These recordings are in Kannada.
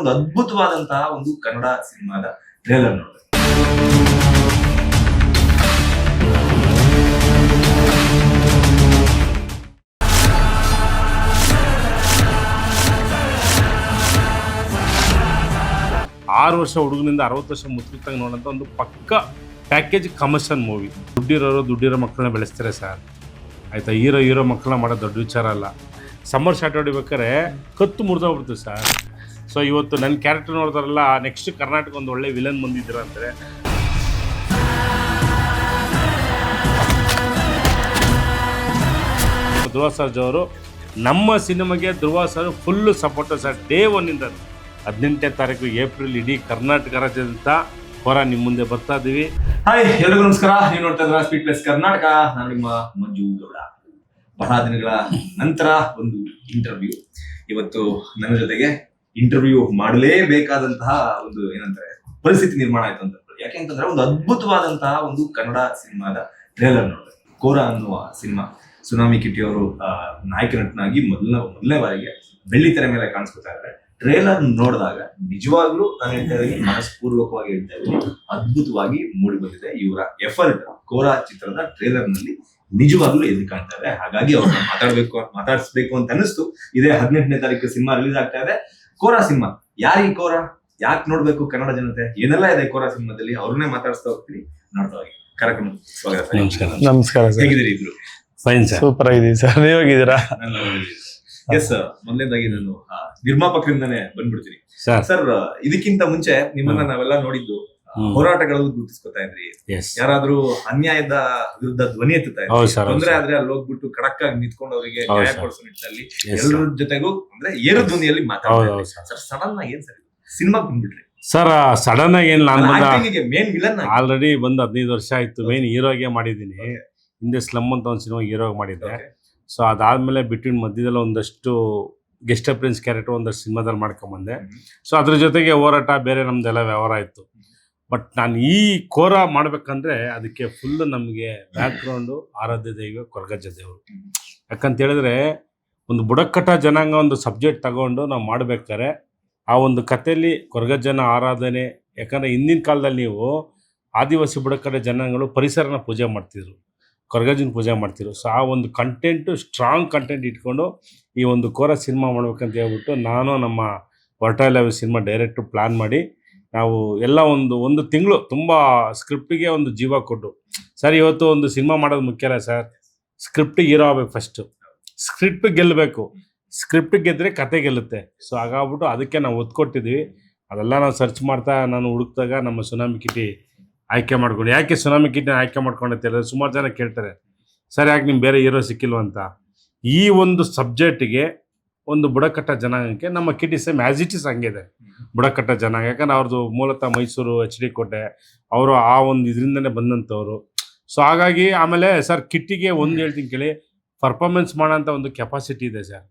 ಒಂದು ಅದ್ಭುತವಾದಂತಹ ಒಂದು ಕನ್ನಡ ಸಿನಿಮಾದ ಟ್ರೇಲರ್ ನೋಡಿದೆ. ಆರು ವರ್ಷ ಹುಡುಗನಿಂದ 60 ವರ್ಷ ಮುಸ್ಲಿತ್ತಾಗ ನೋಡೋಂಥ ಒಂದು ಪಕ್ಕ ಪ್ಯಾಕೇಜ್ ಕಮರ್ಷಿಯಲ್ ಮೂವಿ. ದುಡ್ಡಿರೋ ಮಕ್ಕಳನ್ನ ಬೆಳೆಸ್ತಾರೆ ಸರ್. ಆಯಿತಾ, ಹೀರೋ ಮಕ್ಕಳನ್ನ ಮಾಡೋದು ದೊಡ್ಡ ವಿಚಾರ ಅಲ್ಲ. ಸಮ್ಮರ್ ಶಾಟ್ ಹೊಡಿಬೇಕಾದ್ರೆ ಕತ್ತು ಮುರಿದೋಗ್ಬಿಡ್ತು ಸರ್. ಸೊ ಇವತ್ತು ನನ್ನ ಕ್ಯಾರೆಕ್ಟರ್ ನೋಡಿದ್ರಲ್ಲ, ನೆಕ್ಸ್ಟ್ ಕರ್ನಾಟಕ ಒಂದು ಒಳ್ಳೆ ವಿಲನ್ ಬಂದಿದ್ದೀರ ಅಂತಾರೆ. ಧ್ರುವ ಸರ್ಜಾ ಅವರು ನಮ್ಮ ಸಿನಿಮಾಗೆ ಫುಲ್ಲು ಸಪೋರ್ಟು ಸರ್. ಡೇ ಒನ್ನಿಂದ 18ನೇ ತಾರೀಕು ಏಪ್ರಿಲ್ ಇಡೀ ಕರ್ನಾಟಕ ರಾಜ್ಯದಂತ ಹೊರ ನಿಮ್ಮ ಮುಂದೆ ಬರ್ತಾ ಇದ್ದೀವಿ. ಹಾಯ್, ಎಲ್ರಿಗೂ ನಮಸ್ಕಾರ. ನೀವು ನೋಡ್ತಾ ಇದ್ರ ಸ್ಪೀಡ್ ಪ್ಲಸ್ ಕರ್ನಾಟಕ. ನಾನು ನಿಮ್ಮ ಮಂಜು ಗೌಡ. ಬಹಳ ದಿನಗಳ ನಂತರ ಒಂದು ಇಂಟರ್ವ್ಯೂ. ಇವತ್ತು ನನ್ನ ಜೊತೆಗೆ ಇಂಟರ್ವ್ಯೂ ಮಾಡಲೇಬೇಕಾದಂತಹ ಒಂದು ಏನಂತಾರೆ ಪರಿಸ್ಥಿತಿ ನಿರ್ಮಾಣ ಆಯ್ತು ಅಂತ. ಯಾಕೆಂತಂದ್ರೆ ಒಂದು ಅದ್ಭುತವಾದಂತಹ ಒಂದು ಕನ್ನಡ ಸಿನಿಮಾದ ಟ್ರೇಲರ್ ನೋಡಿದೆ. ಕೋರಾ ಅನ್ನುವ ಸಿನಿಮಾ. ಸುನಾಮಿ ಕಿಟ್ಟಿ ಅವರು ನಾಯಕ ನಟನಾಗಿ ಮೊದಲನೇ ಬಾರಿಗೆ ಬೆಳ್ಳಿ ತೆರೆ ಮೇಲೆ ಕಾಣಿಸ್ಕೊತಾ ಇದ್ದಾರೆ. ಟ್ರೇಲರ್ ನೋಡಿದಾಗ ನಿಜವಾಗ್ಲೂ ನಾನು ಹೇಳ್ತಾ ಇದ್ದೀನಿ, ಮನಸ್ಪೂರ್ವಕವಾಗಿ ಹೇಳ್ತಾ ಇದ್ದೀನಿ, ಅದ್ಭುತವಾಗಿ ಮೂಡಿ ಬಂದಿದೆ. ಇವರ ಎಫರ್ಟ್ ಕೋರಾ ಚಿತ್ರದ ಟ್ರೇಲರ್ ನಲ್ಲಿ ನಿಜವಾಗ್ಲೂ ಎದ್ದು ಕಾಣ್ತಾ ಇದೆ. ಹಾಗಾಗಿ ಅವ್ರನ್ನ ಮಾತಾಡಿಸ್ಬೇಕು ಅಂತ ಅನಿಸ್ತು. ಇದೇ 18ನೇ ತಾರೀಕು ಸಿನಿಮಾ ರಿಲೀಸ್ ಆಗ್ತಾ ಇದೆ. ಕೋರಾ ಸಿನಿಮಾ. ಯಾರೀ ಕೋರಾ? ಯಾಕೆ ನೋಡ್ಬೇಕು ಕನ್ನಡ ಜನತೆ? ಏನೆಲ್ಲ ಇದೆ ಕೋರಾ ಸಿನಿಮಾದಲ್ಲಿ? ಅವ್ರನ್ನೇ ಮಾತಾಡಿಸ್ತಾ ಹೋಗ್ತೀನಿ. ನೋಡ್ತಾ ಹೋಗಿ. ಕಾರ್ಯಕ್ರಮ ಸ್ವಾಗತ. ನಮಸ್ಕಾರ ಸರ್. ಹೇಗಿದ್ದೀರಿ ಇಬ್ರು? Fine sir. ಸೂಪರ್ ಆಗಿದ್ದೀವಿ ಸರ್. ನೀವು ಹೇಗಿದ್ದೀರಾ? ಎಸ್, ಮೊದಲನೇದಾಗಿ ನಾನು ನಿರ್ಮಾಪಕರಿಂದಾನೇ ಬಂದ್ಬಿಡ್ತೀನಿ ಸರ್. ಇದಕ್ಕಿಂತ ಮುಂಚೆ ನಿಮ್ಮನ್ನ ನಾವೆಲ್ಲ ನೋಡಿದ್ದು ಹೋರಾಟಗಳಲ್ಲಿ ಗುರುತಿಸ್ಕೊತಾ ಇದ್ರಿ. ಯಾರಾದ್ರೂ ಅನ್ಯಾಯದ ವಿರುದ್ಧ ಧ್ವನಿ ಎತ್ತುತ್ತಾ ಇದ್ರಿ. ತೊಂದ್ರೆ ಆದ್ರೆ ಅಲ್ಲಿ ಹೋಗ್ಬಿಟ್ಟು ಖಡಕ್ ಆಗಿ ನಿಂತ್ಕೊಂಡು ಅವರಿಗೆ ನ್ಯಾಯ ಕೊಡಿಸೋ ನಿಟ್ಟಿನಲ್ಲಿ ಎಲ್ಲರ ಜೊತೆಗೂ ಅಂದ್ರೆ ಏರು ಧ್ವನಿಯಲ್ಲಿ ಮಾತಾಡ್ತಾರೆ ಸರ್. ಸಡನ್ ಆಗಿ ಏನ್ ಸರ್ ಸಿನಿಮಾ ಬಂದ್ಬಿಟ್ರಿ ಸರ್? ಸಡನ್ ಆಗಿ ಏನ್ ಮೇನ್ ವಿಲನ್ ಆಲ್ರೆಡಿ ಬಂದು 15 ವರ್ಷ ಆಯ್ತು. ಮೇನ್ ಹೀರೋಗೆ ಮಾಡಿದ್ದೀನಿ. ಹಿಂದೆ ಸ್ಲಮ್ ಅಂತ ಒಂದು ಸಿನಿಮಾ ಹೀರೋಗೆ ಮಾಡಿದ್ದೆ. ಸೊ ಅದಾದ್ಮೇಲೆ ಬಿಟ್ವೀನ್ ಮಧ್ಯದಲ್ಲಿ ಒಂದಷ್ಟು ಗೆಸ್ಟ್ ಅಪಿಯರೆನ್ಸ್ ಕ್ಯಾರೆಕ್ಟರ್ ಒಂದಷ್ಟು ಸಿನಿಮಾದಲ್ಲಿ ಮಾಡ್ಕೊಂಬಂದೆ. ಸೊ ಅದ್ರ ಜೊತೆಗೆ ಹೋರಾಟ ಬೇರೆ ನಮ್ದೆಲ್ಲ ವ್ಯವಹಾರ ಇತ್ತು. ಬಟ್ ನಾನು ಈ ಕೋರಾ ಮಾಡ್ಬೇಕಂದ್ರೆ ಅದಕ್ಕೆ ಫುಲ್ ನಮಗೆ ಬ್ಯಾಕ್ಗ್ರೌಂಡು ಆರಾಧ್ಯ ದೈವ ಕೊರಗಜ್ಜ ದೇವರು. ಯಾಕಂತ ಹೇಳಿದ್ರೆ ಒಂದು ಬುಡಕಟ್ಟ ಜನಾಂಗ ಒಂದು ಸಬ್ಜೆಕ್ಟ್ ತಗೊಂಡು ನಾವು ಮಾಡ್ಬೇಕಾದ್ರೆ ಆ ಒಂದು ಕಥೆಯಲ್ಲಿ ಕೊರಗಜ್ಜನ ಆರಾಧನೆ. ಯಾಕಂದರೆ ಹಿಂದಿನ ಕಾಲದಲ್ಲಿ ನೀವು ಆದಿವಾಸಿ ಬುಡಕಟ್ಟ ಜನಾಂಗಗಳು ಪರಿಸರನ ಪೂಜೆ ಮಾಡ್ತಿದ್ರು, ಕೊರಗಜ್ಜನ ಪೂಜೆ ಮಾಡ್ತಿದ್ರು. ಸೊ ಆ ಒಂದು ಕಂಟೆಂಟು ಸ್ಟ್ರಾಂಗ್ ಕಂಟೆಂಟ್ ಇಟ್ಕೊಂಡು ಈ ಒಂದು ಕೋರಾ ಸಿನಿಮಾ ಮಾಡ್ಬೇಕಂತ ಹೇಳ್ಬಿಟ್ಟು ನಾನು ನಮ್ಮ ವರ್ಟೈಲ್ ಸಿನಿಮಾ ಡೈರೆಕ್ಟ್ರು ಪ್ಲ್ಯಾನ್ ಮಾಡಿ ನಾವು ಎಲ್ಲ ಒಂದು ತಿಂಗಳು ತುಂಬ ಸ್ಕ್ರಿಪ್ಟಿಗೆ ಒಂದು ಜೀವ ಕೊಟ್ಟು, ಸರ್ ಇವತ್ತು ಒಂದು ಸಿನಿಮಾ ಮಾಡೋದು ಮುಖ್ಯ ಅಲ್ಲ ಸರ್, ಸ್ಕ್ರಿಪ್ಟಿಗೆ ಹೀರೋ ಆಗಬೇಕು. ಫಸ್ಟು ಸ್ಕ್ರಿಪ್ಟ್ ಗೆಲ್ಲಬೇಕು. ಸ್ಕ್ರಿಪ್ಟ್ ಗೆದ್ದರೆ ಕತೆ ಗೆಲ್ಲುತ್ತೆ. ಸೊ ಹಾಗಾಗ್ಬಿಟ್ಟು ಅದಕ್ಕೆ ನಾವು ಒತ್ತು ಕೊಟ್ಟಿದ್ವಿ. ಅದೆಲ್ಲ ನಾವು ಸರ್ಚ್ ಮಾಡ್ತಾ ನಾನು ಹುಡುಕ್ದಾಗ ನಮ್ಮ ಸುನಾಮಿ ಕಿಟ್ಟಿ ಆಯ್ಕೆ ಮಾಡ್ಕೊಂಡು. ಯಾಕೆ ಸುನಾಮಿ ಕಿಟ್ಟಿನ ಆಯ್ಕೆ ಮಾಡ್ಕೊಂಡಂತ ಸುಮಾರು ಜನ ಕೇಳ್ತಾರೆ, ಸರ್ ಯಾಕೆ ನಿಮ್ಗೆ ಬೇರೆ ಹೀರೋ ಸಿಕ್ಕಿಲ್ವ ಅಂತ. ಈ ಒಂದು ಸಬ್ಜೆಕ್ಟಿಗೆ ಒಂದು ಬುಡಕಟ್ಟ ಜನಾಂಗಕ್ಕೆ ನಮ್ಮ ಕಿಟ್ಟಿ ಸೇಮ್ ಆ್ಯಸ್ ಇಟ್ ಇಸ್ ಹಂಗೆ ಇದೆ. ಬುಡಕಟ್ಟ ಜನಾಂಗ. ಯಾಕಂದ್ರೆ ಅವ್ರದ್ದು ಮೂಲತಃ ಮೈಸೂರು HD ಕೋಟೆ, ಅವರು ಆ ಒಂದು ಇದರಿಂದನೇ ಬಂದಂಥವ್ರು. ಸೊ ಹಾಗಾಗಿ ಆಮೇಲೆ ಸರ್ ಕಿಟ್ಟಿಗೆ ಒಂದು ಹೇಳ್ತೀನಿ ಕೇಳಿ, ಪರ್ಫಾರ್ಮೆನ್ಸ್ ಮಾಡೋಂಥ ಒಂದು ಕೆಪಾಸಿಟಿ ಇದೆ ಸರ್.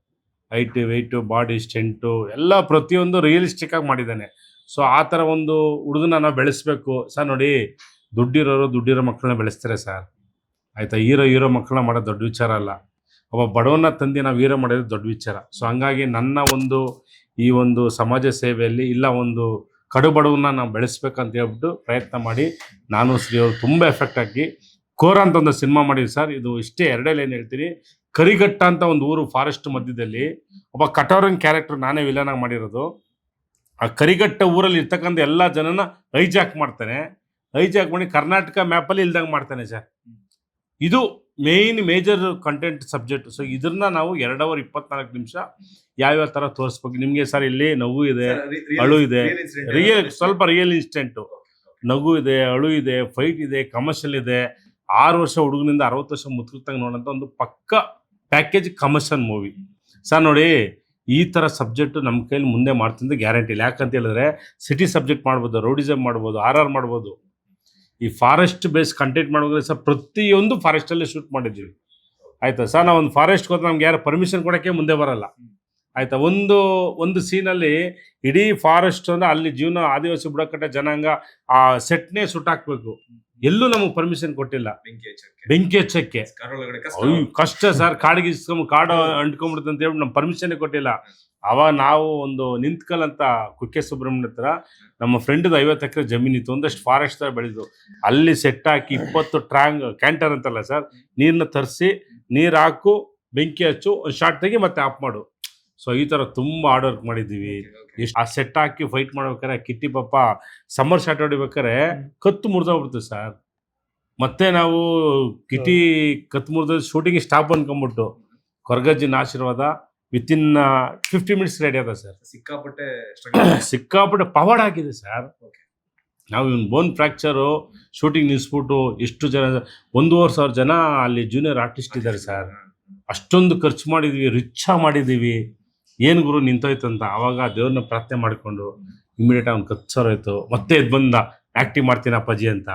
ಹೈಟು ವೆಯ್ಟು ಬಾಡಿ ಸ್ಟ್ರೆಂಟು ಎಲ್ಲ ಪ್ರತಿಯೊಂದು ರಿಯಲಿಸ್ಟಿಕ್ಕಾಗಿ ಮಾಡಿದ್ದಾನೆ. ಸೊ ಆ ಥರ ಒಂದು ಹುಡುಗನ ನಾವು ಬೆಳೆಸ್ಬೇಕು ಸರ್. ನೋಡಿ, ದುಡ್ಡಿರೋ ಮಕ್ಕಳನ್ನ ಬೆಳೆಸ್ತಾರೆ ಸರ್. ಆಯಿತಾ, ಹೀರೋ ಮಕ್ಕಳನ್ನ ಮಾಡೋದು ದೊಡ್ಡ ವಿಚಾರ ಅಲ್ಲ. ಒಬ್ಬ ಬಡವನ ತಂದೆ ನಾವು ಹೀರೋ ಮಾಡೋದು ದೊಡ್ಡ ವಿಚಾರ. ಸೊ ಹಂಗಾಗಿ ನನ್ನ ಈ ಒಂದು ಸಮಾಜ ಸೇವೆಯಲ್ಲಿ ಇಲ್ಲ ಒಂದು ಕಡು ಬಡವನ್ನ ನಾವು ಬೆಳೆಸ್ಬೇಕಂತ ಹೇಳ್ಬಿಟ್ಟು ಪ್ರಯತ್ನ ಮಾಡಿ ನಾನು ಶ್ರೀ ಅವರು ತುಂಬ ಎಫೆಕ್ಟ್ ಹಾಕಿ ಕೋರಾ ಅಂತ ಒಂದು ಸಿನಿಮಾ ಮಾಡಿದ್ವಿ ಸರ್. ಇದು ಇಷ್ಟೇ ಎರಡೇ ಲೈನ್ ಹೇಳ್ತೀನಿ. ಕರಿಘಟ್ಟ ಅಂತ ಒಂದು ಊರು ಫಾರೆಸ್ಟ್ ಮಧ್ಯದಲ್ಲಿ ಒಬ್ಬ ಕಟೋರನ್ ಕ್ಯಾರೆಕ್ಟರ್ ನಾನೇ ವಿಲನಾಗಿ ಮಾಡಿರೋದು. ಆ ಕರಿಘಟ್ಟ ಊರಲ್ಲಿ ಇರ್ತಕ್ಕಂಥ ಎಲ್ಲ ಜನನ ಹೈಜಾಕ್ ಮಾಡ್ತಾನೆ. ಹೈಜಾಕ್ ಮಾಡಿ ಕರ್ನಾಟಕ ಮ್ಯಾಪಲ್ಲಿ ಇಲ್ದಂಗೆ ಮಾಡ್ತಾನೆ ಸರ್. ಇದು ಮೇಜರ್ ಕಂಟೆಂಟ್ ಸಬ್ಜೆಕ್ಟ್. ಸೊ ಇದನ್ನ ನಾವು 2 ಅವರ್ 24 ನಿಮಿಷ ಯಾವ್ಯಾವ ಥರ ತೋರಿಸ್ಬೇಕು ನಿಮಗೆ ಸರ್. ಇಲ್ಲಿ ನಗು ಇದೆ, ಅಳು ಇದೆ, ಸ್ವಲ್ಪ ರಿಯಲ್ ಇನ್ಸ್ಟೆಂಟು. ನಗು ಇದೆ, ಅಳು ಇದೆ, ಫೈಟ್ ಇದೆ, ಕಮರ್ಷಿಯಲ್ ಇದೆ. 6 ವರ್ಷ ಹುಡುಗನಿಂದ 60 ವರ್ಷ ಮುತ್ಕುತ್ತಾಗ ನೋಡೋಂಥ ಒಂದು ಪಕ್ಕ ಪ್ಯಾಕೇಜ್ ಕಮರ್ಷಿಯಲ್ ಮೂವಿ ಸರ್. ನೋಡಿ, ಈ ಥರ ಸಬ್ಜೆಕ್ಟು ನಮ್ಮ ಕೈಲಿ ಮುಂದೆ ಮಾಡ್ತಿದ್ದ ಗ್ಯಾರಂಟಿ ಇಲ್ಲ. ಯಾಕಂತ ಹೇಳಿದ್ರೆ ಸಿಟಿ ಸಬ್ಜೆಕ್ಟ್ ಮಾಡ್ಬೋದು, ರೌಡಿಸಮ್ ಮಾಡ್ಬೋದು, RR ಮಾಡ್ಬೋದು. ಈ ಫಾರೆಸ್ಟ್ ಬೇಸ್ ಕಂಟೆಂಟ್ ಮಾಡೋದ್ರೆ ಸರ್ ಪ್ರತಿಯೊಂದು ಫಾರೆಸ್ಟಲ್ಲಿ ಶೂಟ್ ಮಾಡಿದ್ದೀವಿ. ಆಯಿತಾ ಸರ್, ನಾವು ಒಂದು ಫಾರೆಸ್ಟ್ಗೆ ಹೋದ್ರೆ ನಮ್ಗೆ ಯಾರು ಪರ್ಮಿಷನ್ ಕೊಡೋಕ್ಕೆ ಮುಂದೆ ಬರೋಲ್ಲ. ಆಯಿತಾ, ಒಂದು ಸೀನಲ್ಲಿ ಇಡೀ ಫಾರೆಸ್ಟ್ ಅಂದರೆ ಅಲ್ಲಿ ಜೀವನ ಆದಿವಾಸಿ ಬುಡಕಟ್ಟ ಜನಾಂಗ ಆ ಸೆಟ್ನೇ ಸುಟ್ಟಾಕ್ಬೇಕು. ಎಲ್ಲೂ ನಮಗೆ ಪರ್ಮಿಷನ್ ಕೊಟ್ಟಿಲ್ಲ. ಬೆಂಕಿ ಹಚ್ಚಕ್ಕೆ ಕಷ್ಟ ಸರ್. ಕಾಡಿಗೆ ಕಾಡು ಅಂಟ್ಕೊಂಡ್ಬಿಡುತ್ತೆ ಅಂತ ಹೇಳ್ಬಿಟ್ಟು ನಮ್ಗೆ ಪರ್ಮಿಷನ್ನೇ ಕೊಟ್ಟಿಲ್ಲ. ಅವಾಗ ನಾವು ಒಂದು ನಿಂತ್ಕಲ್ ಅಂತ ಕುಕ್ಕೆ ಸುಬ್ರಹ್ಮಣ್ಯ ಹತ್ರ ನಮ್ಮ ಫ್ರೆಂಡ್ದು 50 ಎಕರೆ ಜಮೀನಿತ್ತು, ಒಂದಷ್ಟು ಫಾರೆಸ್ಟ್ ಥರ ಬೆಳೆದು ಅಲ್ಲಿ ಸೆಟ್ ಹಾಕಿ 20 ಕ್ಯಾಂಟರ್ ಅಂತಲ್ಲ ಸರ್, ನೀರನ್ನ ತರಿಸಿ ನೀರು ಹಾಕು, ಬೆಂಕಿ ಹಚ್ಚು, ಒಂದು ಶಾರ್ಟ್ ತೆಗಿ ಮತ್ತೆ ಆಫ್ ಮಾಡು. ಸೊ ಈ ಥರ ತುಂಬ ಹಾರ್ಡ್ ವರ್ಕ್ ಮಾಡಿದ್ದೀವಿ. ಎಷ್ಟು ಆ ಸೆಟ್ ಹಾಕಿ ಫೈಟ್ ಮಾಡ್ಬೇಕಾರೆ ಕಿಟ್ಟಿ ಪಾಪ ಸಮ್ಮರ್ ಶಾಟ್ ಹೊಡಿಬೇಕಾರೆ ಕತ್ತು ಮುರಿದೋಗ್ಬಿಡ್ತು ಸರ್. ಮತ್ತೆ ನಾವು ಕಿಟಿ ಕತ್ತು ಮುರಿದ ಶೂಟಿಂಗ್ ಸ್ಟಾಪ್ ಅನ್ಕೊಂಬಿಟ್ಟು ಕೊರಗಜ್ಜಿನ ಆಶೀರ್ವಾದ ವಿತಿನ್ 50 ಮಿನಿಟ್ಸ್ ರೆಡಿ ಅದ ಸರ್. ಸಿಕ್ಕಾಪಟ್ಟೆ ಪವಾಡ್ ಆಗಿದೆ ಸರ್. ನಾವು ಇವ್ನು ಬೋನ್ ಫ್ರ್ಯಾಕ್ಚರು ಶೂಟಿಂಗ್ ನಿಲ್ಲಿಸ್ಬಿಟ್ಟು ಎಷ್ಟು ಜನ 1,500 ಜನ ಅಲ್ಲಿ ಜೂನಿಯರ್ ಆರ್ಟಿಸ್ಟ್ ಇದ್ದಾರೆ ಸರ್. ಅಷ್ಟೊಂದು ಖರ್ಚು ಮಾಡಿದ್ವಿ, ರಿಚ್ಚಾಗಿ ಮಾಡಿದ್ದೀವಿ. ಏನು ಗುರು ನಿಂತೋಯ್ತು ಅಂತ ಆವಾಗ ದೇವ್ರನ್ನ ಪ್ರಾರ್ಥನೆ ಮಾಡಿಕೊಂಡು ಇಮಿಡಿಯೇಟ್ ಅವ್ನು ಕತ್ಸೋರಾಯ್ತು. ಮತ್ತೆ ಎದ್ದು ಬಂದ ಆ್ಯಕ್ಟಿಂಗ್ ಮಾಡ್ತೀನಿ ಅಪ್ಪಾಜಿ ಅಂತ.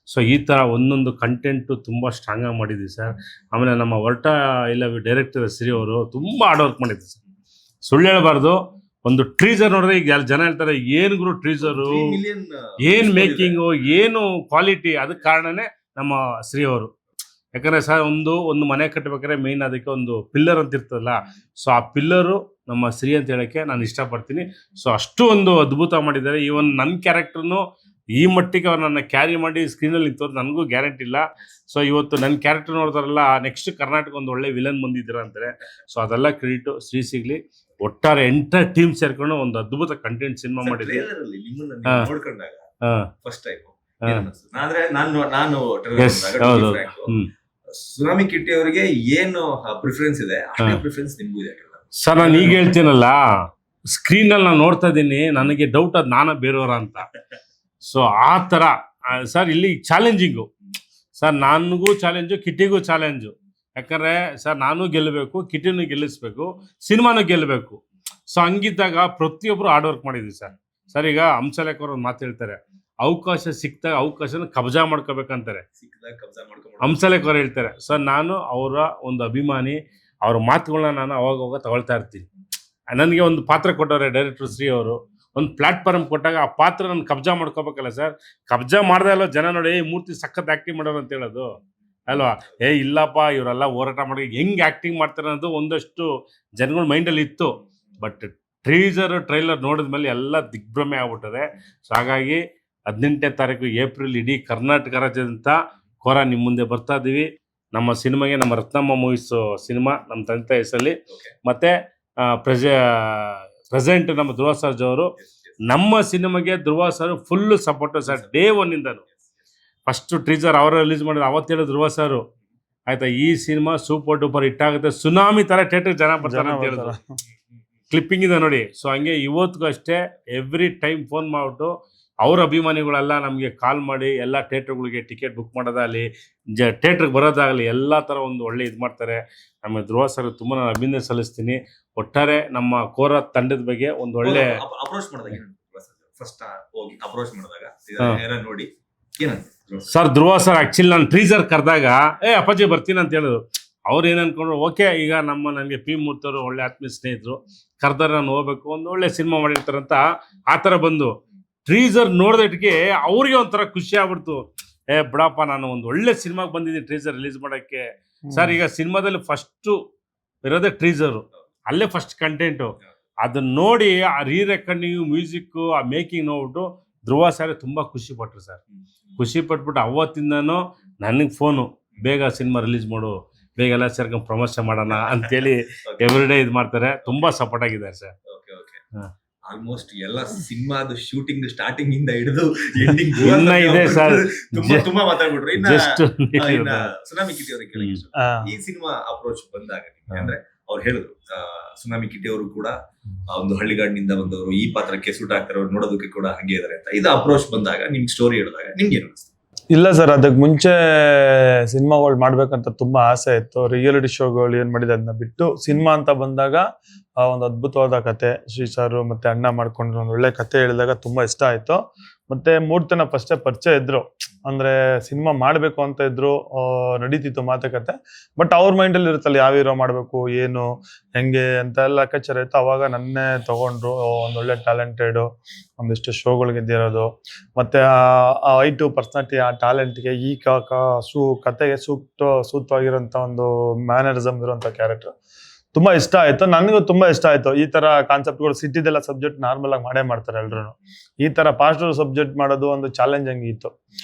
ಸೊ ಈ ಥರ ಒಂದೊಂದು ಕಂಟೆಂಟು ತುಂಬ ಸ್ಟ್ರಾಂಗಾಗಿ ಮಾಡಿದ್ವಿ ಸರ್. ಆಮೇಲೆ ನಮ್ಮ ಹೊರಟ ಇಲ್ಲ ಡೈರೆಕ್ಟರ್ ಶ್ರೀ ಅವರು ತುಂಬ ಹಾರ್ಡ್ ವರ್ಕ್ ಮಾಡಿದ್ರು ಸರ್. ಸುಳ್ಳು ಹೇಳಬಾರ್ದು, ಒಂದು ಟ್ರೀಸರ್ ನೋಡಿದ್ರೆ ಈಗ ಜನ ಹೇಳ್ತಾರೆ ಏನು ಗುರು ಟ್ರೀಸರು, ಏನು ಮೇಕಿಂಗು, ಏನು ಕ್ವಾಲಿಟಿ. ಅದಕ್ಕೆ ಕಾರಣನೇ ನಮ್ಮ ಶ್ರೀ ಅವರು. ಯಾಕಂದರೆ ಸರ್ ಒಂದು ಮನೆ ಕಟ್ಟಬೇಕಾದ್ರೆ ಮೇಯ್ನ್ ಅದಕ್ಕೆ ಒಂದು ಪಿಲ್ಲರ್ ಅಂತ ಇರ್ತದಲ್ಲ, ಸೊ ಆ ಪಿಲ್ಲರು ನಮ್ಮ ಶ್ರೀ ಅಂತ ಹೇಳೋಕ್ಕೆ ನಾನು ಇಷ್ಟಪಡ್ತೀನಿ. ಸೊ ಅಷ್ಟು ಒಂದು ಅದ್ಭುತ ಮಾಡಿದ್ದಾರೆ. ಈವನ್ ನನ್ನ ಕ್ಯಾರೆಕ್ಟ್ರನ್ನು ಈ ಮಟ್ಟಿಗೆ ಅವ್ರು ನನ್ನ ಕ್ಯಾರಿ ಮಾಡಿ ಸ್ಕ್ರೀನಲ್ಲಿ ನಿಂತವ್ರು ನನಗೂ ಗ್ಯಾರಂಟಿ ಇಲ್ಲ. ಸೊ ಇವತ್ತು ನನ್ನ ಕ್ಯಾರೆಕ್ಟರ್ ನೋಡ್ತಾರಲ್ಲ, ನೆಕ್ಸ್ಟ್ ಕರ್ನಾಟಕ ಒಂದು ಒಳ್ಳೆ ವಿಲನ್ ಬಂದಿದ್ದೀರ ಅಂತಾರೆ. ಸೊ ಅದೆಲ್ಲ ಕ್ರೆಡಿಟು ಶ್ರೀ ಸಿಗ್ಲಿ. ಒಟ್ಟಾರೆ ಎಂಟರ್ ಟೀಮ್ ಸೇರ್ಕೊಂಡು ಒಂದು ಅದ್ಭುತ ಕಂಟೆಂಟ್ ಸಿನಿಮಾ ಮಾಡಿದ್ವಿ. ಸುನಾಮಿ ಕಿಟ್ಟಿ ಅವರಿಗೆ ಏನು ಪ್ರಿಫರೆನ್ಸ್ ಇದೆ ಪ್ರಿಫರೆನ್ಸ್ ನಿಮಗೂ ಇದೆ ಸರ್. ನಾನು ಈಗ ಹೇಳ್ತೀನಲ್ಲ, ಸ್ಕ್ರೀನಲ್ಲಿ ನಾನು ನೋಡ್ತಾ ಇದ್ದೀನಿ, ನನಗೆ ಡೌಟ್ ಅದು ನಾನೇ ಬೇರೆಯವರ ಅಂತ. ಸೊ ಆ ಥರ ಸರ್ ಇಲ್ಲಿ ಚಾಲೆಂಜಿಂಗು ಸರ್. ನನಗೂ ಚಾಲೆಂಜು, ಕಿಟ್ಟಿಗೂ ಚಾಲೆಂಜು. ಯಾಕಂದರೆ ಸರ್ ನಾನು ಗೆಲ್ಲಬೇಕು, ಕಿಟ್ಟಿನೂ ಗೆಲ್ಲಿಸ್ಬೇಕು, ಸಿನಿಮಾನೂ ಗೆಲ್ಲಬೇಕು. ಸೊ ಹಂಗಿದ್ದಾಗ ಪ್ರತಿಯೊಬ್ಬರು ಹಾರ್ಡ್ ವರ್ಕ್ ಮಾಡಿದ್ವಿ ಸರ್. ಸರ್ ಈಗ ಹಂಸಲೇಖ ಅವರು ಒಂದು ಮಾತು ಹೇಳ್ತಾರೆ, ಅವಕಾಶ ಸಿಕ್ಕಿದಾಗ ಅವಕಾಶನ ಕಬ್ಜಾ ಮಾಡ್ಕೋಬೇಕಂತಾರೆ. ಹಂಸಲೇಖ ಅವರು ಹೇಳ್ತಾರೆ. ಸರ್ ನಾನು ಅವರ ಒಂದು ಅಭಿಮಾನಿ, ಅವ್ರ ಮಾತುಗಳನ್ನ ನಾನು ಅವಾಗ ತಗೊಳ್ತಾ ಇರ್ತೀನಿ. ನನಗೆ ಒಂದು ಪಾತ್ರ ಕೊಟ್ಟವ್ರೆ ಡೈರೆಕ್ಟರ್ ಶ್ರೀ ಅವರು, ಒಂದು ಪ್ಲಾಟ್ಫಾರ್ಮ್ ಕೊಟ್ಟಾಗ ಆ ಪಾತ್ರ ನಾನು ಕಬ್ಜಾ ಮಾಡ್ಕೋಬೇಕಲ್ಲ ಸರ್. ಕಬ್ಜಾ ಮಾಡ್ದೆ ಅಲ್ವ ಜನ ನೋಡಿ ಮೂರ್ತಿ ಸಖತ್ ಆ್ಯಕ್ಟಿಂಗ್ ಮಾಡೋರು ಅಂತ ಹೇಳೋದು ಅಲ್ವಾ. ಇಲ್ಲಪ್ಪ ಇವರೆಲ್ಲ ಹೋರಾಟ ಮಾಡಿ ಹೆಂಗೆ ಆ್ಯಕ್ಟಿಂಗ್ ಮಾಡ್ತಾರೆ ಅನ್ನೋದು ಒಂದಷ್ಟು ಜನಗಳ ಮೈಂಡಲ್ಲಿ ಇತ್ತು. ಬಟ್ ಟ್ರೈಲರ್ ನೋಡಿದ ಮೇಲೆ ಎಲ್ಲ ದಿಗ್ಭ್ರಮೆ ಆಗ್ಬಿಟ್ಟದೆ. ಸೊ ಹಾಗಾಗಿ 18ನೇ ತಾರೀಕು ಏಪ್ರಿಲ್ ಇಡೀ ಕರ್ನಾಟಕ ರಾಜ್ಯಾದ್ಯಂತ ಕೋರ ನಿಮ್ಮ ಮುಂದೆ ಬರ್ತಾ ಇದ್ದೀವಿ. ನಮ್ಮ ಸಿನಿಮಾಗೆ ನಮ್ಮ ರತ್ನಮ್ಮ ಮೂವೀಸ್ ಸಿನಿಮಾ ನಮ್ಮ ತಂದೆ ಹೆಸರಲ್ಲಿ, ಮತ್ತು ಪ್ರೆಸೆಂಟ್ ನಮ್ಮ ಧ್ರುವ ಸರ್ಜ್ ಅವರು. ನಮ್ಮ ಸಿನಿಮಾಗೆ Dhruva sir full support sir. Day 1ಇಂದನು ಫಸ್ಟು ಟೀಸರ್ ಅವರು ರಿಲೀಸ್ ಮಾಡಿದ್ರು, ಅವತ್ತು ಹೇಳಿದ್ರು ಧ್ರುವ ಸರ್ ಆಯಿತಾ ಈ ಸಿನಿಮಾ ಸೂಪರ್ ಡೂಪರ್ ಹಿಟ್ ಆಗುತ್ತೆ, ಸುನಾಮಿ ಥರ ಥಿಯೇಟ್ರಿಗೆ ಜನ ಬರ್ತಾರೆ ಅಂತ ಹೇಳಿದ್ರು. ಕ್ಲಿಪ್ಪಿಂಗ್ ಇದೆ ನೋಡಿ. ಸೊ ಹಂಗೆ ಇವತ್ತಿಗೂ ಅಷ್ಟೇ ಎವ್ರಿ ಟೈಮ್ ಫೋನ್ ಮಾಡಿಬಿಟ್ಟು ಅವ್ರ ಅಭಿಮಾನಿಗಳೆಲ್ಲ ನಮಗೆ ಕಾಲ್ ಮಾಡಿ ಎಲ್ಲ ಥಿಯೇಟ್ರ್ಗಳಿಗೆ ಟಿಕೆಟ್ ಬುಕ್ ಮಾಡೋದಾಗಲಿ, ಥಿಯೇಟ್ರಿಗೆ ಬರೋದಾಗಲಿ ಎಲ್ಲ ಥರ ಒಂದು ಒಳ್ಳೆ ಇದು ಮಾಡ್ತಾರೆ. ನಮ್ಮ ಧ್ರುವ ಸರ್ ತುಂಬ ನಾನು ಅಭಿನಂದನೆ ಸಲ್ಲಿಸ್ತೀನಿ. ಒಟ್ಟಾರೆ ನಮ್ಮ ಕೋರ ತಂಡದ ಬಗ್ಗೆ ಒಂದು ಒಳ್ಳೆ ಅಪ್ರೋಚ್ ಮಾಡಿದಾಗ ನೋಡಿ ಸರ್. ಧ್ರುವ ಸರ್ ಆ್ಯಕ್ಚುಲಿ ನಾನು ಟ್ರೀಸರ್ ಕರೆದಾಗ ಅಪ್ಪಾಜಿ ಬರ್ತೀನಿ ಅಂತ ಹೇಳಿದ್ರು. ಅವ್ರು ಏನು ಅಂದ್ಕೊಂಡ್ರು, ಓಕೆ ಈಗ ನನಗೆ ಪಿ ಮೂರ್ತವರು ಒಳ್ಳೆ ಆತ್ಮೀಯ ಸ್ನೇಹಿತರು ಕರೆದಾರೆ, ನಾನು ಹೋಗ್ಬೇಕು, ಒಂದು ಒಳ್ಳೆ ಸಿನಿಮಾ ಮಾಡಿರ್ತಾರಂತ ಆ ಥರ ಬಂದು ಟ್ರೀಸರ್ ನೋಡಿದಟ್ಟಿಗೆ ಅವ್ರಿಗೆ ಒಂಥರ ಖುಷಿ ಆಗ್ಬಿಡ್ತು. ಬಿಡಪ್ಪ ನಾನು ಒಂದು ಒಳ್ಳೆ ಸಿನಿಮಾಗೆ ಬಂದಿದ್ದೀನಿ ಟ್ರೀಸರ್ ರಿಲೀಸ್ ಮಾಡೋಕ್ಕೆ. ಸರ್ ಈಗ ಸಿನಿಮಾದಲ್ಲಿ ಫಸ್ಟು ಇರೋದೇ ಟ್ರೀಸರು, ಅಲ್ಲೇ ಫಸ್ಟ್ ಕಂಟೆಂಟು. ಅದನ್ನ ನೋಡಿ ಆ ರೆಕಾರ್ಡಿಂಗ್ ಮ್ಯೂಸಿಕ್ಕು ಆ ಮೇಕಿಂಗ್ ನೋಡ್ಬಿಟ್ಟು ಧ್ರುವ ಸರ್ ತುಂಬ ಖುಷಿ ಪಟ್ರು ಸರ್. ಖುಷಿ ಪಟ್ಬಿಟ್ಟು ಅವತ್ತಿಂದನೂ ನನಗೆ ಫೋನು, ಬೇಗ ಸಿನಿಮಾ ರಿಲೀಸ್ ಮಾಡು, ಬೇಗ ಎಲ್ಲ ಸೇರ್ಕೊಂಡು ಪ್ರಮೋಷನ್ ಮಾಡೋಣ ಅಂತೇಳಿ ಎವ್ರಿ ಡೇ ಇದು ಮಾಡ್ತಾರೆ. ತುಂಬ ಸಪೋರ್ಟ್ ಆಗಿದ್ದಾರೆ ಸರ್. ಆಲ್ಮೋಸ್ಟ್ ಎಲ್ಲ ಸಿನಿಮಾದ ಶೂಟಿಂಗ್ ಸ್ಟಾರ್ಟಿಂಗ್ ಇಂದ ಹಿಡಿದು ಎಂಡಿಂಗ್ ಇದೆ ಸರ್. ತುಂಬಾ ಮಾತಾಡ್ಬಿಟ್ರು. ಇನ್ನ ಸುನಾಮಿ ಕಿಟ್ಟಿ ಅವ್ರಿಗೆ ಕೇಳಿ, ಈ ಸಿನಿಮಾ ಅಪ್ರೋಚ್ ಬಂದಾಗ ನಿಮ್ಗೆ ಅಂದ್ರೆ ಅವ್ರು ಹೇಳಿದ್ರು ಸುನಾಮಿ ಕಿಟ್ಟಿ ಅವರು ಕೂಡ ಒಂದು ಹಳ್ಳಿಗಾಡಿನಿಂದ ಬಂದವರು, ಈ ಪಾತ್ರಕ್ಕೆ ಸೂಟ್ ಆಗ್ತಾರೆ, ಅವ್ರು ನೋಡೋದಕ್ಕೆ ಕೂಡ ಹಂಗೆ ಇದಾರೆ ಅಂತ. ಇದು ಅಪ್ರೋಚ್ ಬಂದಾಗ ನಿಮ್ಗೆ ಸ್ಟೋರಿ ಹೇಳಿದಾಗ ನಿಮ್ಗೆ ಏನು ಅನಿಸ್ತು? ಇಲ್ಲ ಸರ್, ಅದಕ್ಕೆ ಮುಂಚೆ ಸಿನಿಮಾಗಳು ಮಾಡ್ಬೇಕಂತ ತುಂಬಾ ಆಸೆ ಇತ್ತು. ರಿಯಾಲಿಟಿ ಶೋಗಳು ಏನ್ ಮಾಡಿದೆ ಅದನ್ನ ಬಿಟ್ಟು ಸಿನಿಮಾ ಅಂತ ಬಂದಾಗ ಒಂದು ಅದ್ಭುತವಾದ ಕತೆ ಶ್ರೀ ಸರ್ ಮತ್ತೆ ಅಣ್ಣ ಮಾಡ್ಕೊಂಡು ಒಂದು ಒಳ್ಳೆ ಕತೆ ಹೇಳಿದಾಗ ತುಂಬಾ ಇಷ್ಟ ಆಯ್ತು. ಮತ್ತೆ ಮೂರ್ತನ ಫಸ್ಟೇ ಪರಿಚಯ ಇದ್ರು, ಅಂದ್ರೆ ಸಿನಿಮಾ ಮಾಡ್ಬೇಕು ಅಂತ ಇದ್ರು, ನಡೀತಿತ್ತು ಮಾತುಕತೆ. ಬಟ್ ಅವ್ರ ಮೈಂಡಲ್ಲಿ ಇರುತ್ತಲ್ಲ ಯಾವ ಹೀರೋ ಮಾಡ್ಬೇಕು, ಏನು ಹೆಂಗೆ ಅಂತ ಎಲ್ಲ ಲೆಕ್ಕಾಚಾರ ಇತ್ತು. ಅವಾಗ ನನ್ನೇ ತಗೊಂಡ್ರು. ಒಂದೊಳ್ಳೆ ಟ್ಯಾಲೆಂಟೆಡ್, ಒಂದಿಷ್ಟು ಶೋಗಳು ಗೆದ್ದಿರೋದು, ಮತ್ತೆ ಆ ಐಟು ಪರ್ಸನಾಲಿಟಿ, ಆ ಟ್ಯಾಲೆಂಟ್ಗೆ ಈ ಕತೆಗೆ ಸೂಕ್ತವಾಗಿರೋಂಥ ಒಂದು ಮ್ಯಾನರಿಸಮ್ ಇರೋಂಥ ಕ್ಯಾರೆಕ್ಟರ್ ತುಂಬಾ ಇಷ್ಟ ಆಯ್ತು. ನನಗೂ ತುಂಬಾ ಇಷ್ಟ ಆಯ್ತು ಈ ತರ ಕಾನ್ಸೆಪ್ಟ್ಗಳು. ಸಿಟಿದೆಲ್ಲ ಸಬ್ಜೆಕ್ಟ್ ನಾರ್ಮಲ್ ಆಗಿ ಮಾಡೇ ಮಾಡ್ತಾರೆ ಎಲ್ರು. ಈ ತರ ಪಾಸ್ಟರ್ ಸಬ್ಜೆಕ್ಟ್ ಮಾಡೋದು ಒಂದು ಚಾಲೆಂಜಿಂಗ್ ಇತ್ತು.